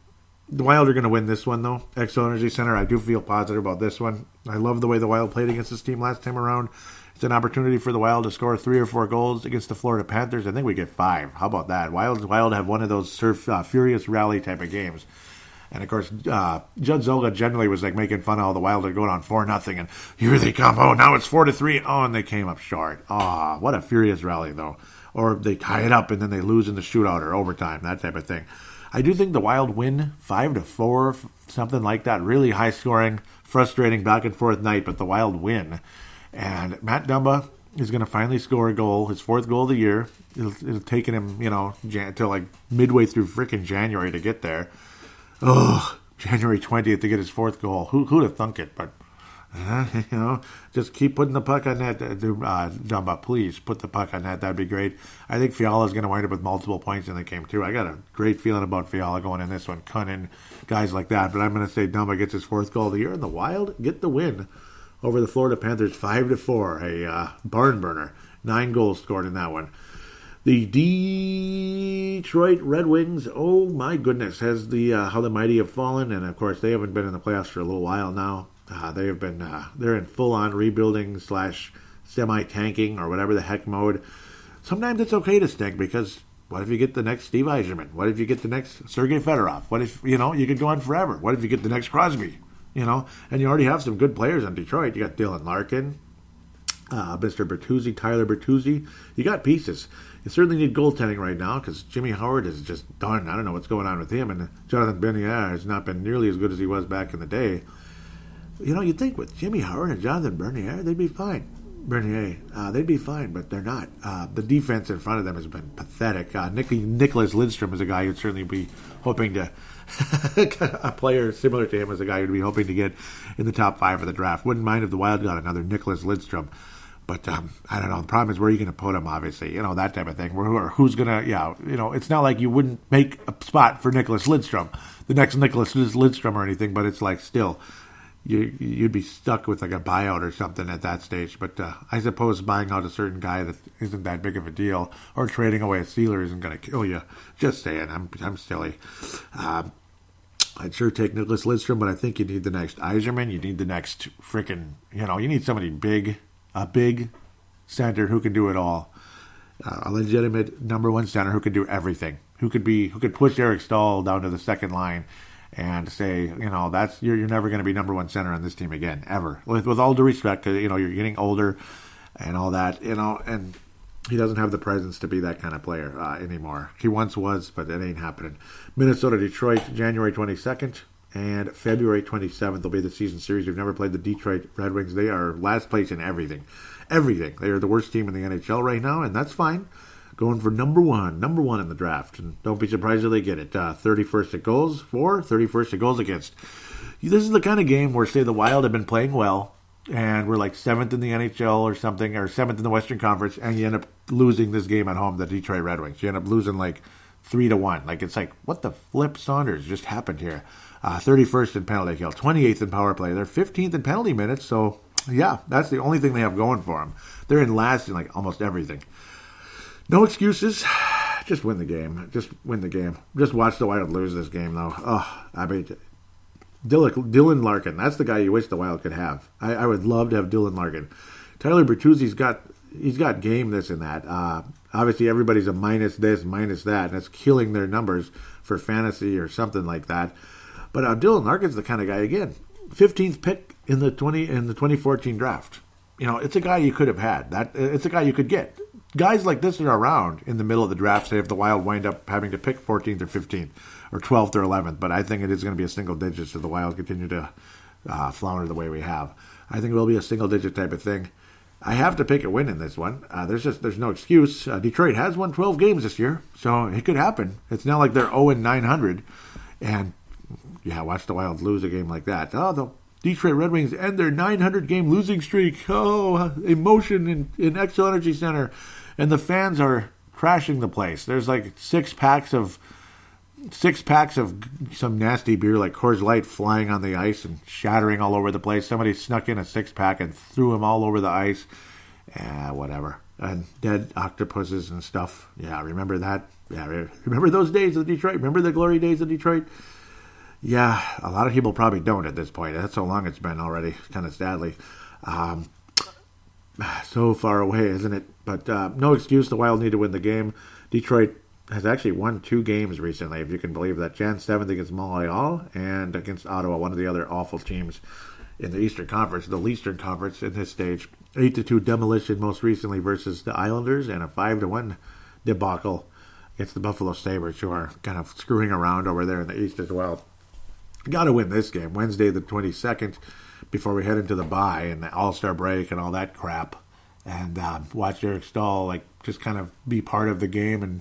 The Wild are going to win this one, though. Xcel Energy Center, I do feel positive about this one. I love the way the Wild played against this team last time around. It's an opportunity for the Wild to score 3 or 4 goals against the Florida Panthers. I think we get 5. How about that? Wild have one of those furious rally type of games. And, of course, Judd Zolga generally was like making fun of all the Wild are going on 4-0. And here they come. Oh, now it's 4-3. Oh, and they came up short. Oh, what a furious rally, though. Or they tie it up and then they lose in the shootout or overtime, that type of thing. I do think the Wild win 5-4, something like that. Really high scoring, frustrating back and forth night, but the Wild win. And Matt Dumba is going to finally score a goal, his 4th goal of the year. It'll taken him, till like midway through freaking January to get there. Oh, January 20th to get his 4th goal. Who'd have thunk it? But, just keep putting the puck on net. Dumba, please put the puck on net. That'd be great. I think Fiala's going to wind up with multiple points in the game, too. I got a great feeling about Fiala going in this one. Cunnin, guys like that. But I'm going to say Dumba gets his 4th goal of the year. And the Wild get the win over the Florida Panthers 5-4. A barn burner. 9 goals scored in that one. The Detroit Red Wings, oh my goodness, has how the mighty have fallen, and of course they haven't been in the playoffs for a little while now. They have been they're in full-on rebuilding / semi-tanking or whatever the heck mode. Sometimes it's okay to stink because what if you get the next Steve Yzerman? What if you get the next Sergei Fedorov? What if you could go on forever? What if you get the next Crosby? And you already have some good players on Detroit. You got Dylan Larkin, Mr. Bertuzzi, Tyler Bertuzzi. You got pieces. You certainly need goaltending right now because Jimmy Howard is just done. I don't know what's going on with him. And Jonathan Bernier has not been nearly as good as he was back in the day. You'd think with Jimmy Howard and Jonathan Bernier, they'd be fine. They'd be fine, but they're not. The defense in front of them has been pathetic. Nicholas Lidstrom is a guy who'd certainly be hoping to a player similar to him as a guy who'd be hoping to get in the top 5 of the draft. Wouldn't mind if the Wild got another Nicholas Lidstrom. But I don't know. The problem is where are you going to put him, obviously. That type of thing. Who's going to, it's not like you wouldn't make a spot for Nicholas Lidstrom, the next Nicholas Lidstrom or anything, but it's like still, you'd be stuck with like a buyout or something at that stage. But I suppose buying out a certain guy that isn't that big of a deal or trading away a Sealer isn't going to kill you. Just saying. I'm silly. I'd sure take Nicholas Lidstrom, but I think you need the next Yzerman. You need the next freaking, you need somebody big. A big center who can do it all. A legitimate number 1 center who can do everything. Who could push Eric Stahl down to the second line and say, that's you're never going to be number 1 center on this team again, ever. With all due respect, because you're getting older and all that, and he doesn't have the presence to be that kind of player anymore. He once was, but it ain't happening. Minnesota, Detroit, January 22nd. And February 27th will be the season series. We've never played the Detroit Red Wings. They are last place in everything. Everything. They are the worst team in the NHL right now, and that's fine. Going for number one in the draft. And don't be surprised if they get it. 31st at goals for, 31st at goals against. This is the kind of game where, say, the Wild have been playing well, and we're like 7th in the NHL or something, or 7th in the Western Conference, and you end up losing this game at home, the Detroit Red Wings. You end up losing like 3-1. Like, it's like, what the flip Saunders just happened here? 31st in penalty kill, 28th in power play. They're 15th in penalty minutes, so yeah, that's the only thing they have going for them. They're in last in like almost everything. No excuses. Just win the game. Just win the game. Just watch the Wild lose this game, though. Oh, I mean, Dylan Larkin. That's the guy you wish the Wild could have. I would love to have Dylan Larkin. Tyler Bertuzzi's got game, this and that. Obviously, everybody's a minus this, minus that, and it's killing their numbers for fantasy or something like that. But Dylan Larkin's the kind of guy, again, 15th pick in the 2014 draft. You know, it's a guy you could have had. It's a guy you could get. Guys like this are around in the middle of the draft, say if the Wild wind up having to pick 14th or 15th or 12th or 11th. But I think it is going to be a single digit, so the Wild continue to flounder the way we have. I think it will be a single digit type of thing. I have to pick a win in this one. There's no excuse. Detroit has won 12 games this year, so it could happen. It's not like they're 0-900. And, yeah, watch the Wild lose a game like that. Oh, the Detroit Red Wings end their 900-game losing streak. Oh, emotion in Xcel Energy Center. And the fans are crashing the place. There's like six packs of some nasty beer like Coors Light flying on the ice and shattering all over the place. Somebody snuck in a 6-pack and threw them all over the ice. Whatever. And dead octopuses and stuff. Yeah, remember that? Yeah, remember those days of Detroit? Remember the glory days of Detroit? Yeah, a lot of people probably don't at this point. That's how long it's been already, kind of sadly. So far away, isn't it? But no excuse. The Wild need to win the game. Detroit has actually won 2 games recently, if you can believe that. Jan 7th against Montreal and against Ottawa, one of the other awful teams in the Eastern Conference, the Eastern Conference in this stage. 8-2 demolition most recently versus the Islanders, and a 5-1 debacle against the Buffalo Sabres, who are kind of screwing around over there in the East as well. Got to win this game, Wednesday the 22nd, before we head into the bye and the All-Star break and all that crap. And watch Eric Stahl just kind of be part of the game, and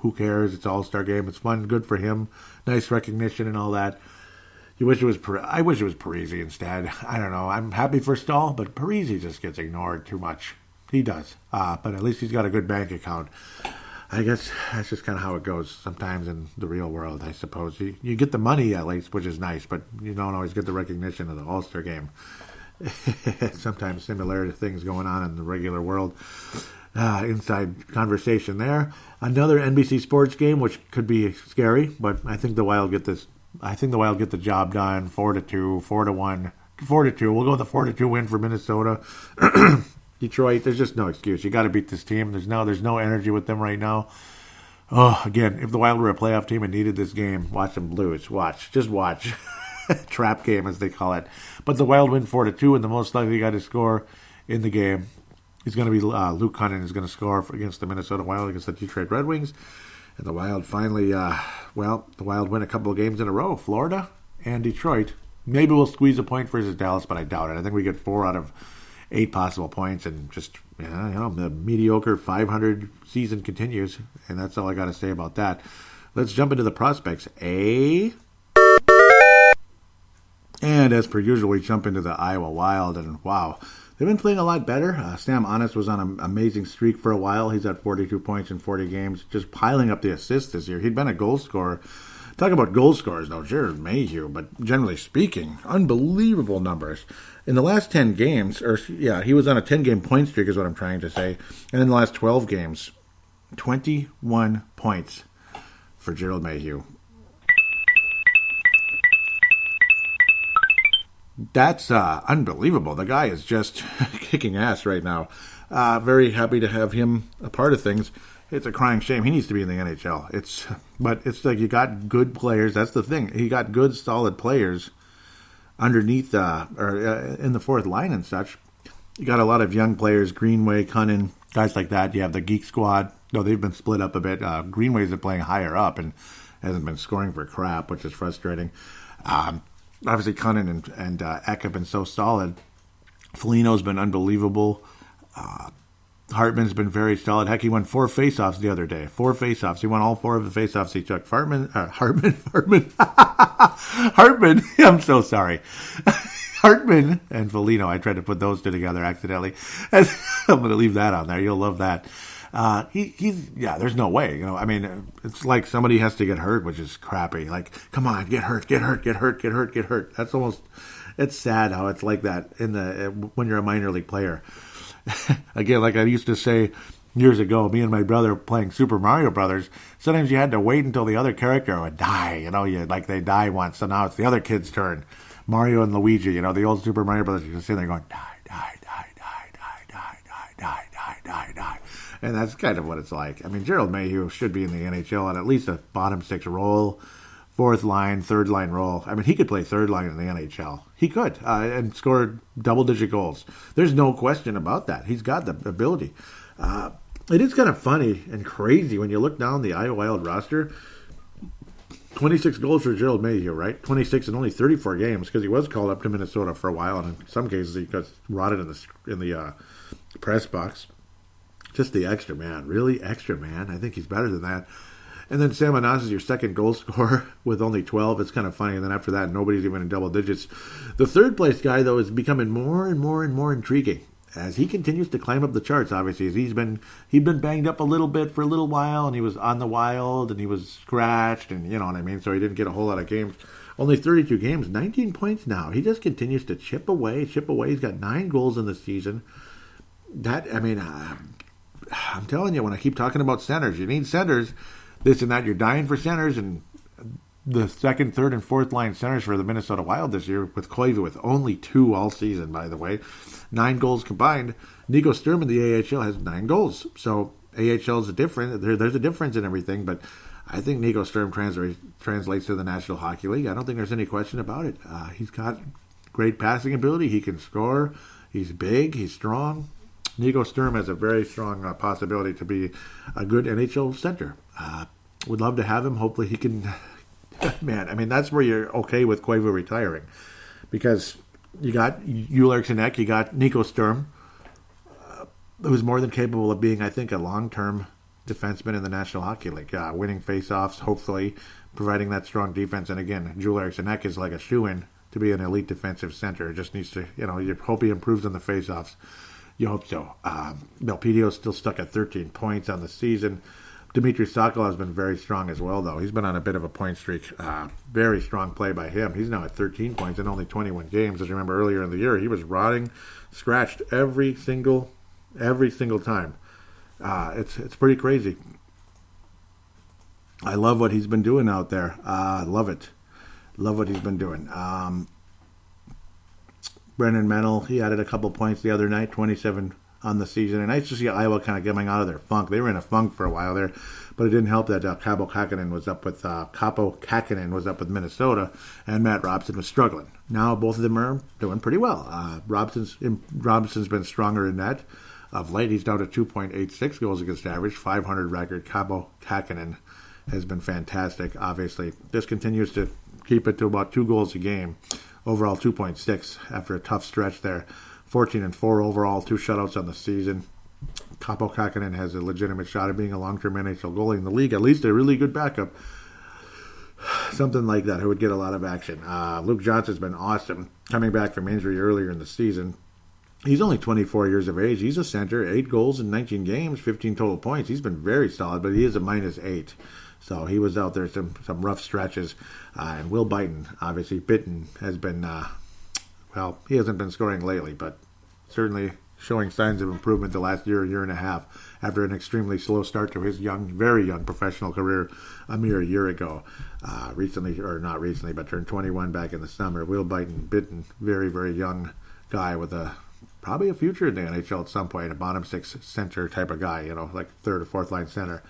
who cares? It's an All-Star game. It's fun, good for him. Nice recognition and all that. I wish it was Parise instead. I don't know. I'm happy for Stahl, but Parise just gets ignored too much. He does. But at least he's got a good bank account. I guess that's just kind of how it goes sometimes in the real world, I suppose. You get the money at least, which is nice, but you don't always get the recognition of the All-Star game. Sometimes similar to things going on in the regular world. Inside conversation there. Another NBC Sports game, which could be scary, but I think the Wild get this. I think the Wild get the job done. 4-2, 4-1, 4-2. We'll go with the 4-2 win for Minnesota. Detroit, there's just no excuse. You got to beat this team. There's no energy with them right now. Oh, again, if the Wild were a playoff team and needed this game, watch them lose. Just watch. Trap game, as they call it. But the Wild win 4-2, and the most likely guy to score in the game is going to be Luke Cunningham, is going to score against the Minnesota Wild against the Detroit Red Wings. And the Wild finally, the Wild win a couple of games in a row, Florida and Detroit. Maybe we'll squeeze a point versus Dallas, but I doubt it. I think we get 4 out of 8 possible points, and just, the mediocre 500 season continues, and that's all I got to say about that. Let's jump into the prospects. And as per usual, we jump into the Iowa Wild, and wow, they've been playing a lot better. Sam Honest was on an amazing streak for a while. He's at 42 points in 40 games, just piling up the assists this year. He'd been a goal scorer. Talk about goal scorers, though, Jared Mayhew, but generally speaking, unbelievable numbers. In the last 10 games, he was on a 10-game point streak is what I'm trying to say. And in the last 12 games, 21 points for Gerald Mayhew. That's unbelievable. The guy is just kicking ass right now. Very happy to have him a part of things. It's a crying shame. He needs to be in the NHL. But it's like you got good players. That's the thing. He got good, solid players underneath in the fourth line and such. You got a lot of young players, Greenway, Cunnin, guys like that. You have the Geek Squad. No, they've been split up a bit. Greenway's been playing higher up and hasn't been scoring for crap, which is frustrating. Obviously, Cunnin and Eck have been so solid. Foligno's been unbelievable. Hartman's been very solid. Heck, he won 4 faceoffs the other day. 4 faceoffs. He won all 4 of the faceoffs he took. Hartman. I'm so sorry. Hartman and Foligno. I tried to put those two together accidentally. I'm going to leave that on there. You'll love that. There's no way. I mean, it's like somebody has to get hurt, which is crappy. Like, come on, get hurt. That's almost, it's sad how it's like that when you're a minor league player. Again, like I used to say years ago, me and my brother playing Super Mario Brothers, sometimes you had to wait until the other character would die. They die once, so now it's the other kid's turn. Mario and Luigi, the old Super Mario Brothers, you're just sitting there going, die. And that's kind of what it's like. I mean, Gerald Mayhew should be in the NHL on at least a bottom six role, fourth line, third line role. I mean, he could play third line in the NHL. He could, and score double-digit goals. There's no question about that. He's got the ability. It is kind of funny and crazy when you look down the Iowa Wild roster. 26 goals for Gerald Mayhew, right? 26 in only 34 games because he was called up to Minnesota for a while, and in some cases he got rotted in the press box. Just the extra man, really extra man. I think he's better than that. And then Sam Anas is your second goal scorer with only 12. It's kind of funny. And then after that, nobody's even in double digits. The third place guy, though, is becoming more and more intriguing as he continues to climb up the charts. Obviously, as he'd been banged up a little bit for a little while, and he was on the Wild, and he was scratched, and you know what I mean. So he didn't get a whole lot of games. Only 32 games, 19 points now. He just continues to chip away. He's got 9 goals in the season. I'm telling you, when I keep talking about centers, you need centers, this and that. You're dying for centers, and the second, third, and fourth line centers for the Minnesota Wild this year with Koivu with only 2 all season, by the way. 9 goals combined. Nico Sturm in the AHL has 9 goals. So AHL is different. There's a difference in everything, but I think Nico Sturm translates to the National Hockey League. I don't think there's any question about it. He's got great passing ability. He can score. He's big. He's strong. Nico Sturm has a very strong possibility to be a good NHL center. Would love to have him. Hopefully he can. Man, I mean, that's where you're okay with Koivu retiring. Because you got Yul Eriksson, you got Nico Sturm, who's more than capable of being, I think, a long-term defenseman in the National Hockey League. Winning face-offs, hopefully, providing that strong defense. And again, Yul Eriksson is like a shoo-in to be an elite defensive center. It just needs to, you hope he improves on the face-offs. You hope so. Belpedio's still stuck at 13 points on the season. Dmitry Sokol has been very strong as well, though. He's been on a bit of a point streak. Very strong play by him. He's now at 13 points in only 21 games. As you remember earlier in the year, he was rotting, scratched every single time. It's pretty crazy. I love what he's been doing out there. Love it. Love what he's been doing. Brennan Mennel, he added a couple points the other night, 27 on the season. And nice to see Iowa kind of coming out of their funk. They were in a funk for a while there, but it didn't help that Kaapo Kähkönen was up with Minnesota, and Matt Robson was struggling. Now both of them are doing pretty well. Robson's been stronger in net. Of late, he's down to 2.86 goals against average, 500 record. Kaapo Kähkönen has been fantastic, obviously. This continues to keep it to about 2 goals a game. Overall, 2.6 after a tough stretch there. 14-4 overall, 2 shutouts on the season. Kaapo Kähkönen has a legitimate shot at being a long-term NHL goalie in the league. At least a really good backup. Something like that who would get a lot of action. Luke Johnson's been awesome. Coming back from injury earlier in the season. He's only 24 years of age. He's a center. 8 goals in 19 games, 15 total points. He's been very solid, but he is a -8. So he was out there some rough stretches. And Will Bitten, obviously, has been, he hasn't been scoring lately, but certainly showing signs of improvement the last year and a half after an extremely slow start to his very young professional career a mere year ago. Not recently, but turned 21 back in the summer. Will Bitten, very, very young guy with probably a future in the NHL at some point, a bottom 6 center type of guy, like third or fourth line center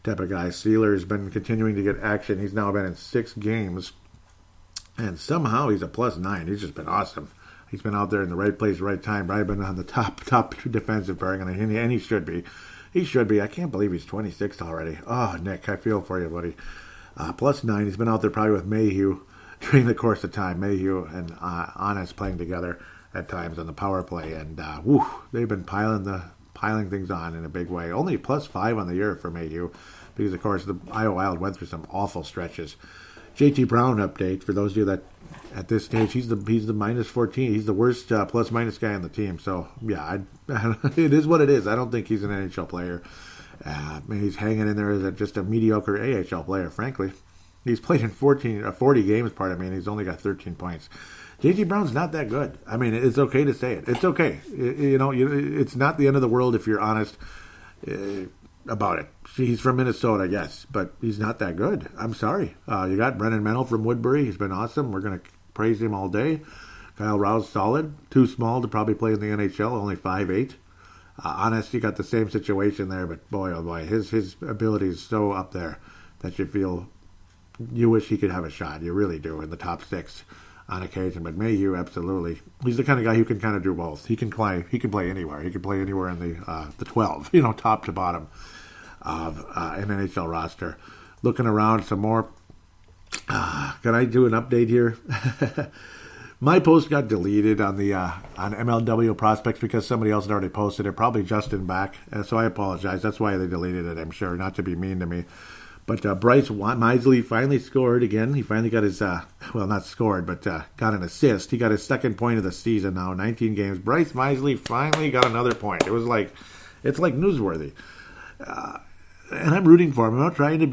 type of guy. Sealer's been continuing to get action. He's now been in 6 games, and somehow he's a +9. He's just been awesome. He's been out there in the right place, right time. Probably been on the top defensive pairing, and he should be. He should be. I can't believe he's 26 already. Oh, Nick, I feel for you, buddy. +9. He's been out there probably with Mayhew during the course of time. Mayhew and Anas playing together at times on the power play, and they've been piling things on in a big way. Only +5 on the year for Mayhew, because of course the Iowa Wild went through some awful stretches JT Brown update for those of you that at this stage he's the minus 14. He's the worst plus minus guy on the team. So yeah, it is what it is. I don't think he's an NHL player. He's hanging in there as just a mediocre AHL player. Frankly, he's played in 40 games. And he's only got 13 points. JT Brown's not that good. I mean, it's okay to say it. It's okay. It's not the end of the world if you're honest about it. He's from Minnesota, yes, but he's not that good. I'm sorry. You got Brennan Mennel from Woodbury. He's been awesome. We're going to praise him all day. Kyle Rouse, solid. Too small to probably play in the NHL, only 5'8". Honest, you got the same situation there, but boy, oh boy, his ability is so up there that you wish he could have a shot. You really do, in the top 6 on occasion. But Mayhew, absolutely. He's the kind of guy who can kind of do both. He can play anywhere. He can play anywhere in the 12, top to bottom of an NHL roster. Looking around some more. Can I do an update here? My post got deleted on MLW Prospects because somebody else had already posted it, probably Justin back. So I apologize. That's why they deleted it, I'm sure, not to be mean to me. But Bryce Misley finally scored again. He finally got his, not scored, but got an assist. He got his second point of the season now, 19 games. Bryce Misley finally got another point. It's like newsworthy. And I'm rooting for him. I'm not trying to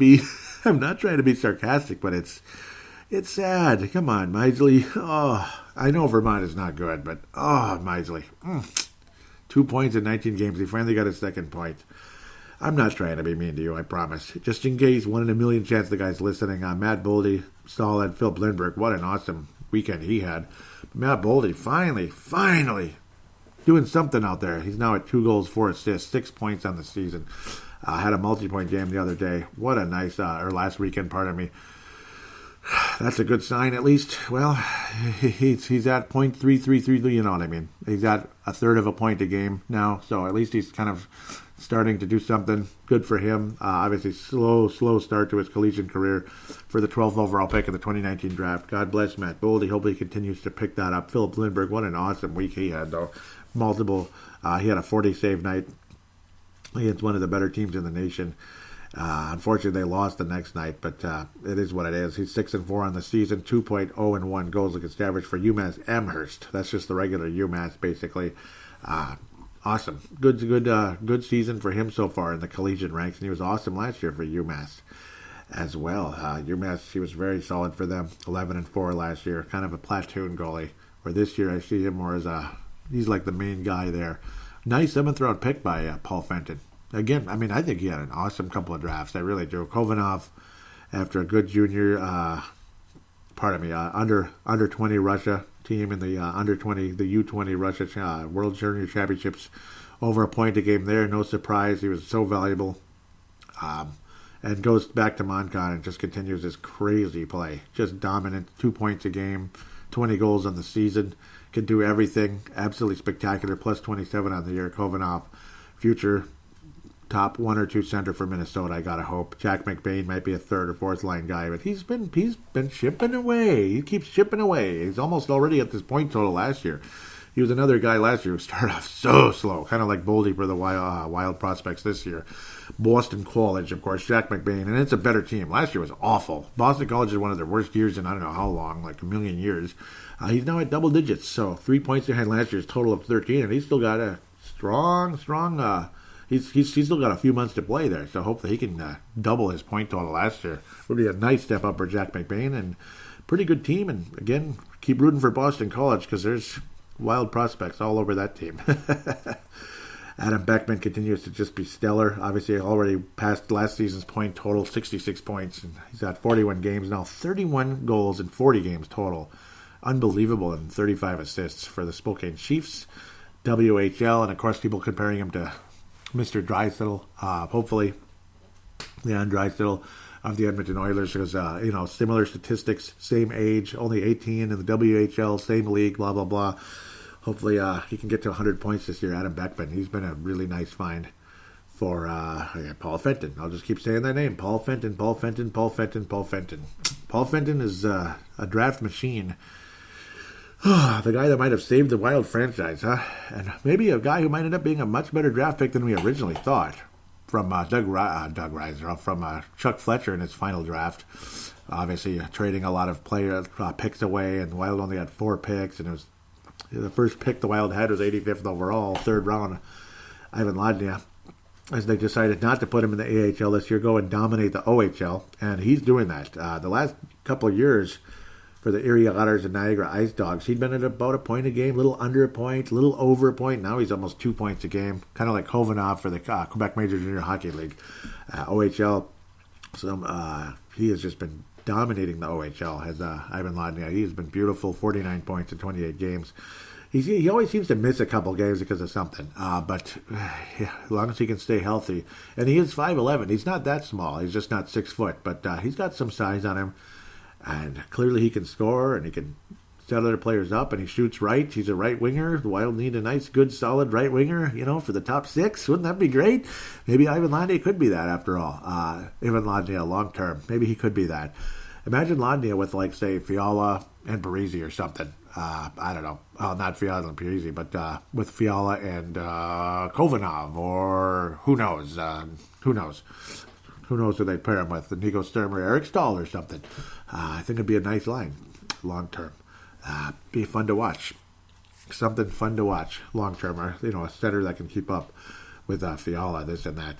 be sarcastic, but it's sad. Come on, Misley. Oh, I know Vermont is not good, but Misley. 2 points in 19 games. He finally got his second point. I'm not trying to be mean to you, I promise. Just in case, 1 in a million chance the guy's listening. Matt Boldy, solid. Phil Lindbergh, what an awesome weekend he had. Matt Boldy, finally doing something out there. He's now at 2 goals, 4 assists, 6 points on the season. Had a multi-point game the other day. What a nice, or last weekend, pardon me. That's a good sign, at least. Well, he's at .333, you know what I mean. He's at a third of a point a game now, so at least he's kind of starting to do something. Good for him. Obviously, slow start to his collegiate career for the 12th overall pick of the 2019 draft. God bless Matt Boldy. Hopefully he continues to pick that up. Philip Lindbergh, what an awesome week he had, though. He had a 40-save night against one of the better teams in the nation. Unfortunately, they lost the next night, but it is what it is. He's 6-4 on the season, 2.0-1 goals against average for UMass Amherst. That's just the regular UMass, basically. Awesome. Good season for him so far in the collegiate ranks, and he was awesome last year for UMass as well. UMass, he was very solid for them, 11-4 last year, kind of a platoon goalie, where this year I see him more as he's like the main guy there. Nice 7th-round pick by Paul Fenton. Again, I mean, I think he had an awesome couple of drafts. I really do. Kovanov, after a good junior, under 20 Russia team in the under 20, the U20 Russia World Junior Championships, over a point a game there. No surprise, he was so valuable. And goes back to Moncton and just continues his crazy play. Just dominant, 2 points a game, 20 goals on the season. Can do everything. Absolutely spectacular. Plus 27 on the year. Kovanov, future top 1 or 2 center for Minnesota, I gotta hope. Jack McBain might be a 3rd or 4th line guy, but he's been chipping away. He keeps chipping away. He's almost already at this point total last year. He was another guy last year who started off so slow, kind of like Boldy for the Wild Prospects this year. Boston College, of course, Jack McBain, and it's a better team. Last year was awful. Boston College is one of their worst years in I don't know how long, like a million years. He's now at double digits, so 3 points behind last year's total of 13, and he's still got a strong. He's still got a few months to play there, so hopefully he can double his point total last year. Would be a nice step up for Jack McBain, and pretty good team. And again, keep rooting for Boston College because there's wild prospects all over that team. Adam Beckman continues to just be stellar. Obviously, already passed last season's point total, 66 points. And he's got 41 games now, 31 goals in 40 games total. Unbelievable, and 35 assists for the Spokane Chiefs, WHL, and of course people comparing him to Mr. Draisaitl, hopefully, Leon Draisaitl of the Edmonton Oilers, because, similar statistics, same age, only 18 in the WHL, same league, blah, blah, blah. Hopefully he can get to 100 points this year, Adam Beckman. He's been a really nice find for Paul Fenton. I'll just keep saying that name, Paul Fenton. Paul Fenton is a draft machine. The guy that might have saved the Wild franchise, huh? And maybe a guy who might end up being a much better draft pick than we originally thought. from Doug Reiser, from Chuck Fletcher in his final draft. Obviously, trading a lot of player picks away, and the Wild only had 4 picks, and it was the first pick the Wild had was 85th overall, 3rd round, Ivan Lodnia. As they decided not to put him in the AHL this year, go and dominate the OHL, and he's doing that. The last couple of years for the Erie Otters and Niagara Ice Dogs, he'd been at about a point a game, a little under a point, a little over a point. Now he's almost 2 points a game, kind of like Hovhanov for the Quebec Major Junior Hockey League. OHL, he has just been dominating the OHL, has Ivan Lodnia. He's been beautiful, 49 points in 28 games. He always seems to miss a couple games because of something, but as long as he can stay healthy. And he is 5'11". He's not that small. He's just not 6 foot, but he's got some size on him. And clearly he can score, and he can set other players up, and he shoots right. He's a right winger. The Wild need a nice, good, solid right winger, for the top 6. Wouldn't that be great? Maybe Ivan Lodnia could be that after all. Ivan Lodnia, long term. Maybe he could be that. Imagine Lodnia with, say, Fiala and Parise or something. I don't know. Well, not Fiala and Parise, but with Fiala and Kovanov, or who knows? Who knows? Who knows who they'd pair him with? Nico Sturm or Eric Stahl or something. I think it'd be a nice line, long term. Be fun to watch. Something fun to watch, long term. Or, a center that can keep up with Fiala, this and that.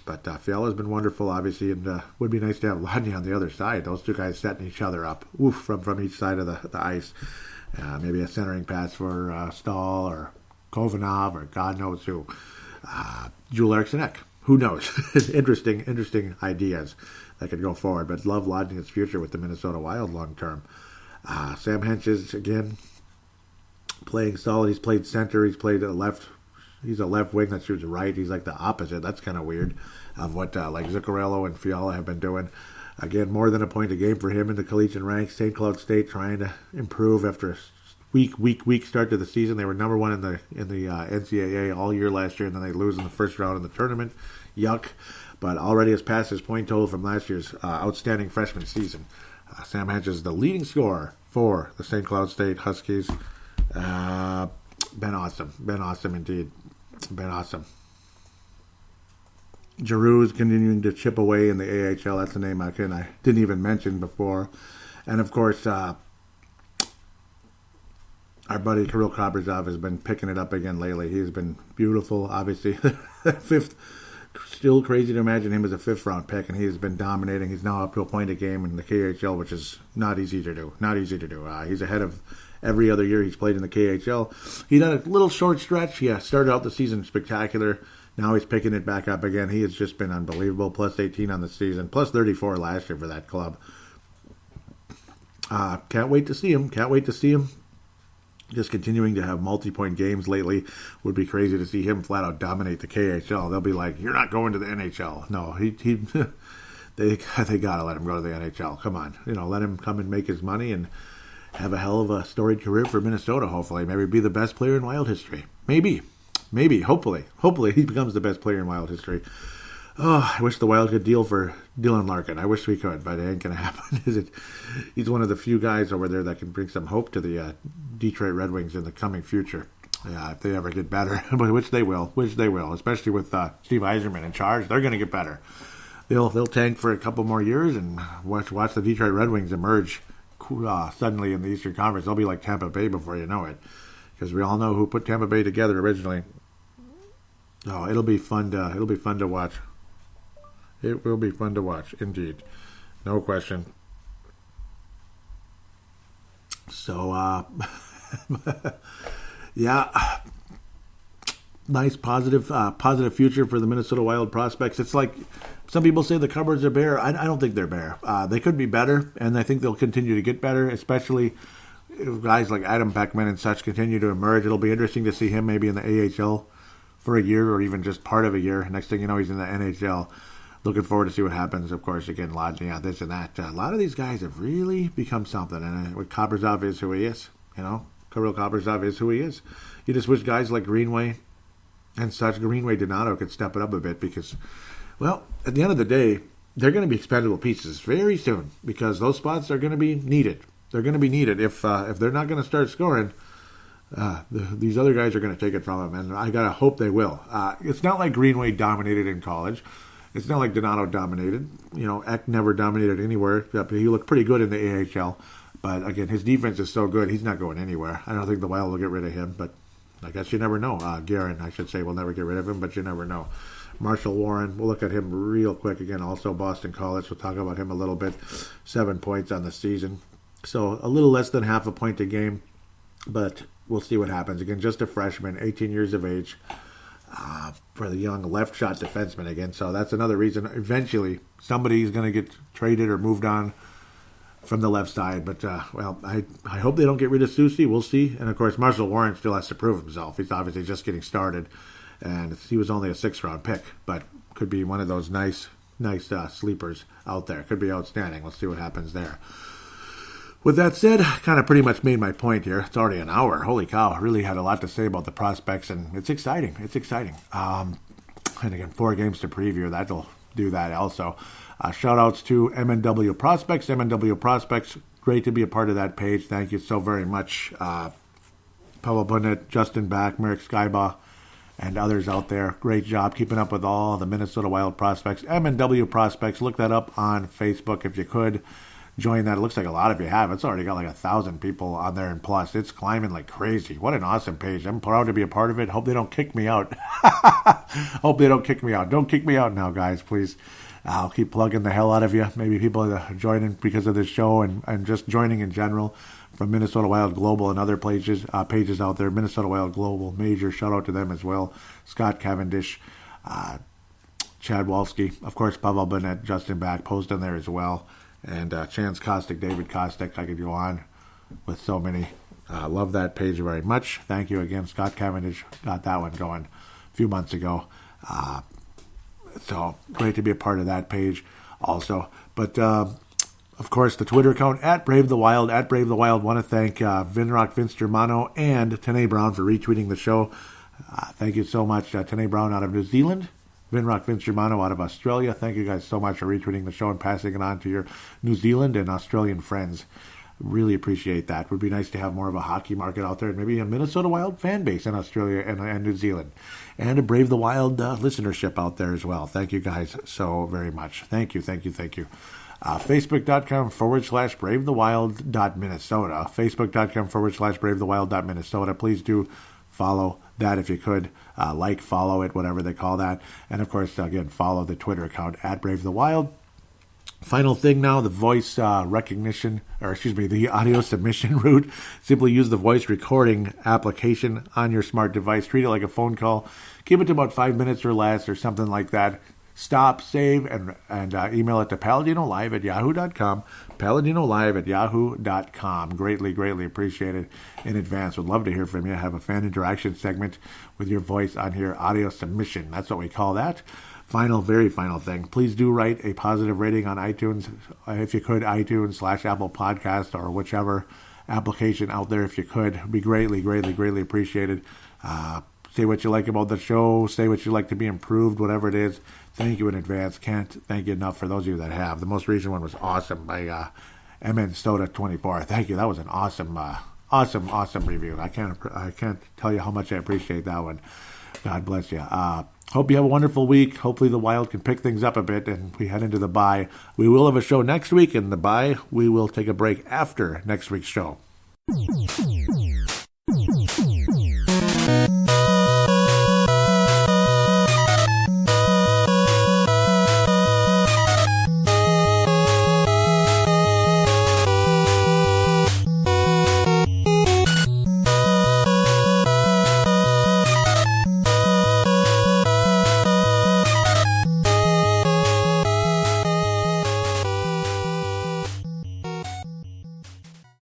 But Fiala's been wonderful, obviously, and would be nice to have Lodnia on the other side. Those two guys setting each other up, from each side of the ice. Maybe a centering pass for Stahl or Kovanov or God knows who. Joel Eriksson Ek. Who knows? Interesting ideas that could go forward. But love Lodnia's future with the Minnesota Wild long term. Sam Henches, again, playing solid. He's played center. He's played left. He's a left wing that shoots right. He's like the opposite. That's kind of weird of what Zuccarello and Fiala have been doing. Again, more than a point a game for him in the collegiate ranks. St. Cloud State trying to improve after a weak start to the season. They were number 1 in the NCAA all year last year, and then they lose in the first round in the tournament. Yuck. But already has passed his point total from last year's outstanding freshman season. Sam Hench is the leading scorer for the St. Cloud State Huskies. Been awesome. Been awesome indeed. Been awesome. Giroux's continuing to chip away in the AHL. That's a name I didn't even mention before. And, of course, our buddy Kirill Kaprizov has been picking it up again lately. He's been beautiful, obviously. Still crazy to imagine him as a 5th-round pick, and he's been dominating. He's now up to a point a game in the KHL, which is not easy to do. He's ahead of every other year he's played in the KHL. He done a little short stretch. Yeah, started out the season spectacular. Now he's picking it back up again. He has just been unbelievable. Plus 18 on the season. Plus 34 last year for that club. Can't wait to see him. Just continuing to have multi-point games lately. Would be crazy to see him flat out dominate the KHL. They'll be like, you're not going to the NHL. No, they gotta let him go to the NHL. Come on. Let him come and make his money and have a hell of a storied career for Minnesota, hopefully. Maybe be the best player in Wild history. Maybe, hopefully he becomes the best player in Wild history. Oh, I wish the Wild could deal for Dylan Larkin. I wish we could, but it ain't going to happen. He's one of the few guys over there that can bring some hope to the Detroit Red Wings in the coming future. Yeah, if they ever get better, which they will, especially with Steve Yzerman in charge. They're going to get better. They'll tank for a couple more years and watch the Detroit Red Wings emerge suddenly in the Eastern Conference. They'll be like Tampa Bay before you know it, because we all know who put Tampa Bay together originally. Oh, it'll be fun to watch. It will be fun to watch, indeed. No question. So, yeah, nice positive future for the Minnesota Wild prospects. It's like some people say the cupboards are bare. I don't think they're bare. They could be better, and I think they'll continue to get better, especially if guys like Adam Beckman and such continue to emerge. It'll be interesting to see him maybe in the AHL for a year or even just part of a year. Next thing you know, he's in the NHL. Looking forward to see what happens. Of course, again, Lodnia, this and that. A lot of these guys have really become something. And Kaprizov is who he is. Kirill Kaprizov is who he is. You just wish guys like Greenway and such, Greenway Donato, could step it up a bit because, well, at the end of the day, they're going to be expendable pieces very soon because those spots are going to be needed. They're going to be needed. If they're not going to start scoring, These other guys are going to take it from him, and I gotta hope they will. It's not like Greenway dominated in college. It's not like Donato dominated. Eck never dominated anywhere. He looked pretty good in the AHL, but again, his defense is so good, he's not going anywhere. I don't think the Wild will get rid of him, but I guess you never know. Guerin, I should say, will never get rid of him, but you never know. Marshall Warren, we'll look at him real quick again. Also, Boston College. We'll talk about him a little bit. 7 points on the season, so a little less than half a point a game, but we'll see what happens. Again, just a freshman, 18 years of age, for the young left shot defenseman again. So that's another reason eventually somebody's going to get traded or moved on from the left side. But, I hope they don't get rid of Soucy. We'll see. And, of course, Marshall Warren still has to prove himself. He's obviously just getting started. And he was only a 6th-round pick, but could be one of those nice sleepers out there. Could be outstanding. We'll see what happens there. With that said, kind of pretty much made my point here. It's already an hour. Holy cow. I really had a lot to say about the prospects, and it's exciting. And again, 4 games to preview. That'll do that also. Shout-outs to MNW Prospects. MNW Prospects, great to be a part of that page. Thank you so very much. Pavel Burnett, Justin Back, Merrick Skybaugh, and others out there. Great job keeping up with all the Minnesota Wild prospects. MNW Prospects, look that up on Facebook if you could. Join that. It looks like a lot of you have. It's already got like 1,000 people on there, and plus it's climbing like crazy. What an awesome page. I'm proud to be a part of it. Hope they don't kick me out. Hope they don't kick me out. Don't kick me out now, guys, please. I'll keep plugging the hell out of you. Maybe people are joining because of this show and just joining in general from Minnesota Wild Global and other pages out there. Minnesota Wild Global, major shout out to them as well. Scott Cavendish, Chad Walski, of course, Pavel Burnett, Justin Back, post on there as well. And Chance Kostick, David Kostick. I could go on with so many. Love that page very much. Thank you again. Scott Cavendish got that one going a few months ago. So great to be a part of that page also. But, of course, the Twitter account, @BraveTheWild, @BraveTheWild. Want to thank Vinrock, Vince Germano, and Tanae Brown for retweeting the show. Thank you so much, Tanae Brown out of New Zealand. Vinrock, Vince Germano out of Australia. Thank you guys so much for retweeting the show and passing it on to your New Zealand and Australian friends. Really appreciate that. It would be nice to have more of a hockey market out there and maybe a Minnesota Wild fan base in Australia and New Zealand. And a Brave the Wild listenership out there as well. Thank you guys so very much. Thank you. Facebook.com/BraveTheWild.Minnesota. Facebook.com/BraveTheWild.Minnesota. Please do follow that if you could. Follow it, whatever they call that. And, of course, again, follow the Twitter account @BraveTheWild. Final thing now, the voice recognition, the audio submission route. Simply use the voice recording application on your smart device. Treat it like a phone call. Keep it to about 5 minutes or less or something like that. Stop, save, and email it to paladinolive@yahoo.com. paladinolive@yahoo.com. Greatly appreciated in advance. Would love to hear from you. Have a fan interaction segment with your voice on here. Audio submission. That's what we call that. Very final thing. Please do write a positive rating on iTunes. If you could, iTunes/Apple Podcast or whichever application out there. If you could, it'd be greatly appreciated. Say what you like about the show. Say what you'd like to be improved, whatever it is. Thank you in advance. Can't thank you enough for those of you that have. The most recent one was awesome by MN Soda 24. Thank you. That was an awesome review. I can't tell you how much I appreciate that one. God bless you. Hope you have a wonderful week. Hopefully the Wild can pick things up a bit and we head into the bye. We will have a show next week, and the bye we will take a break after next week's show.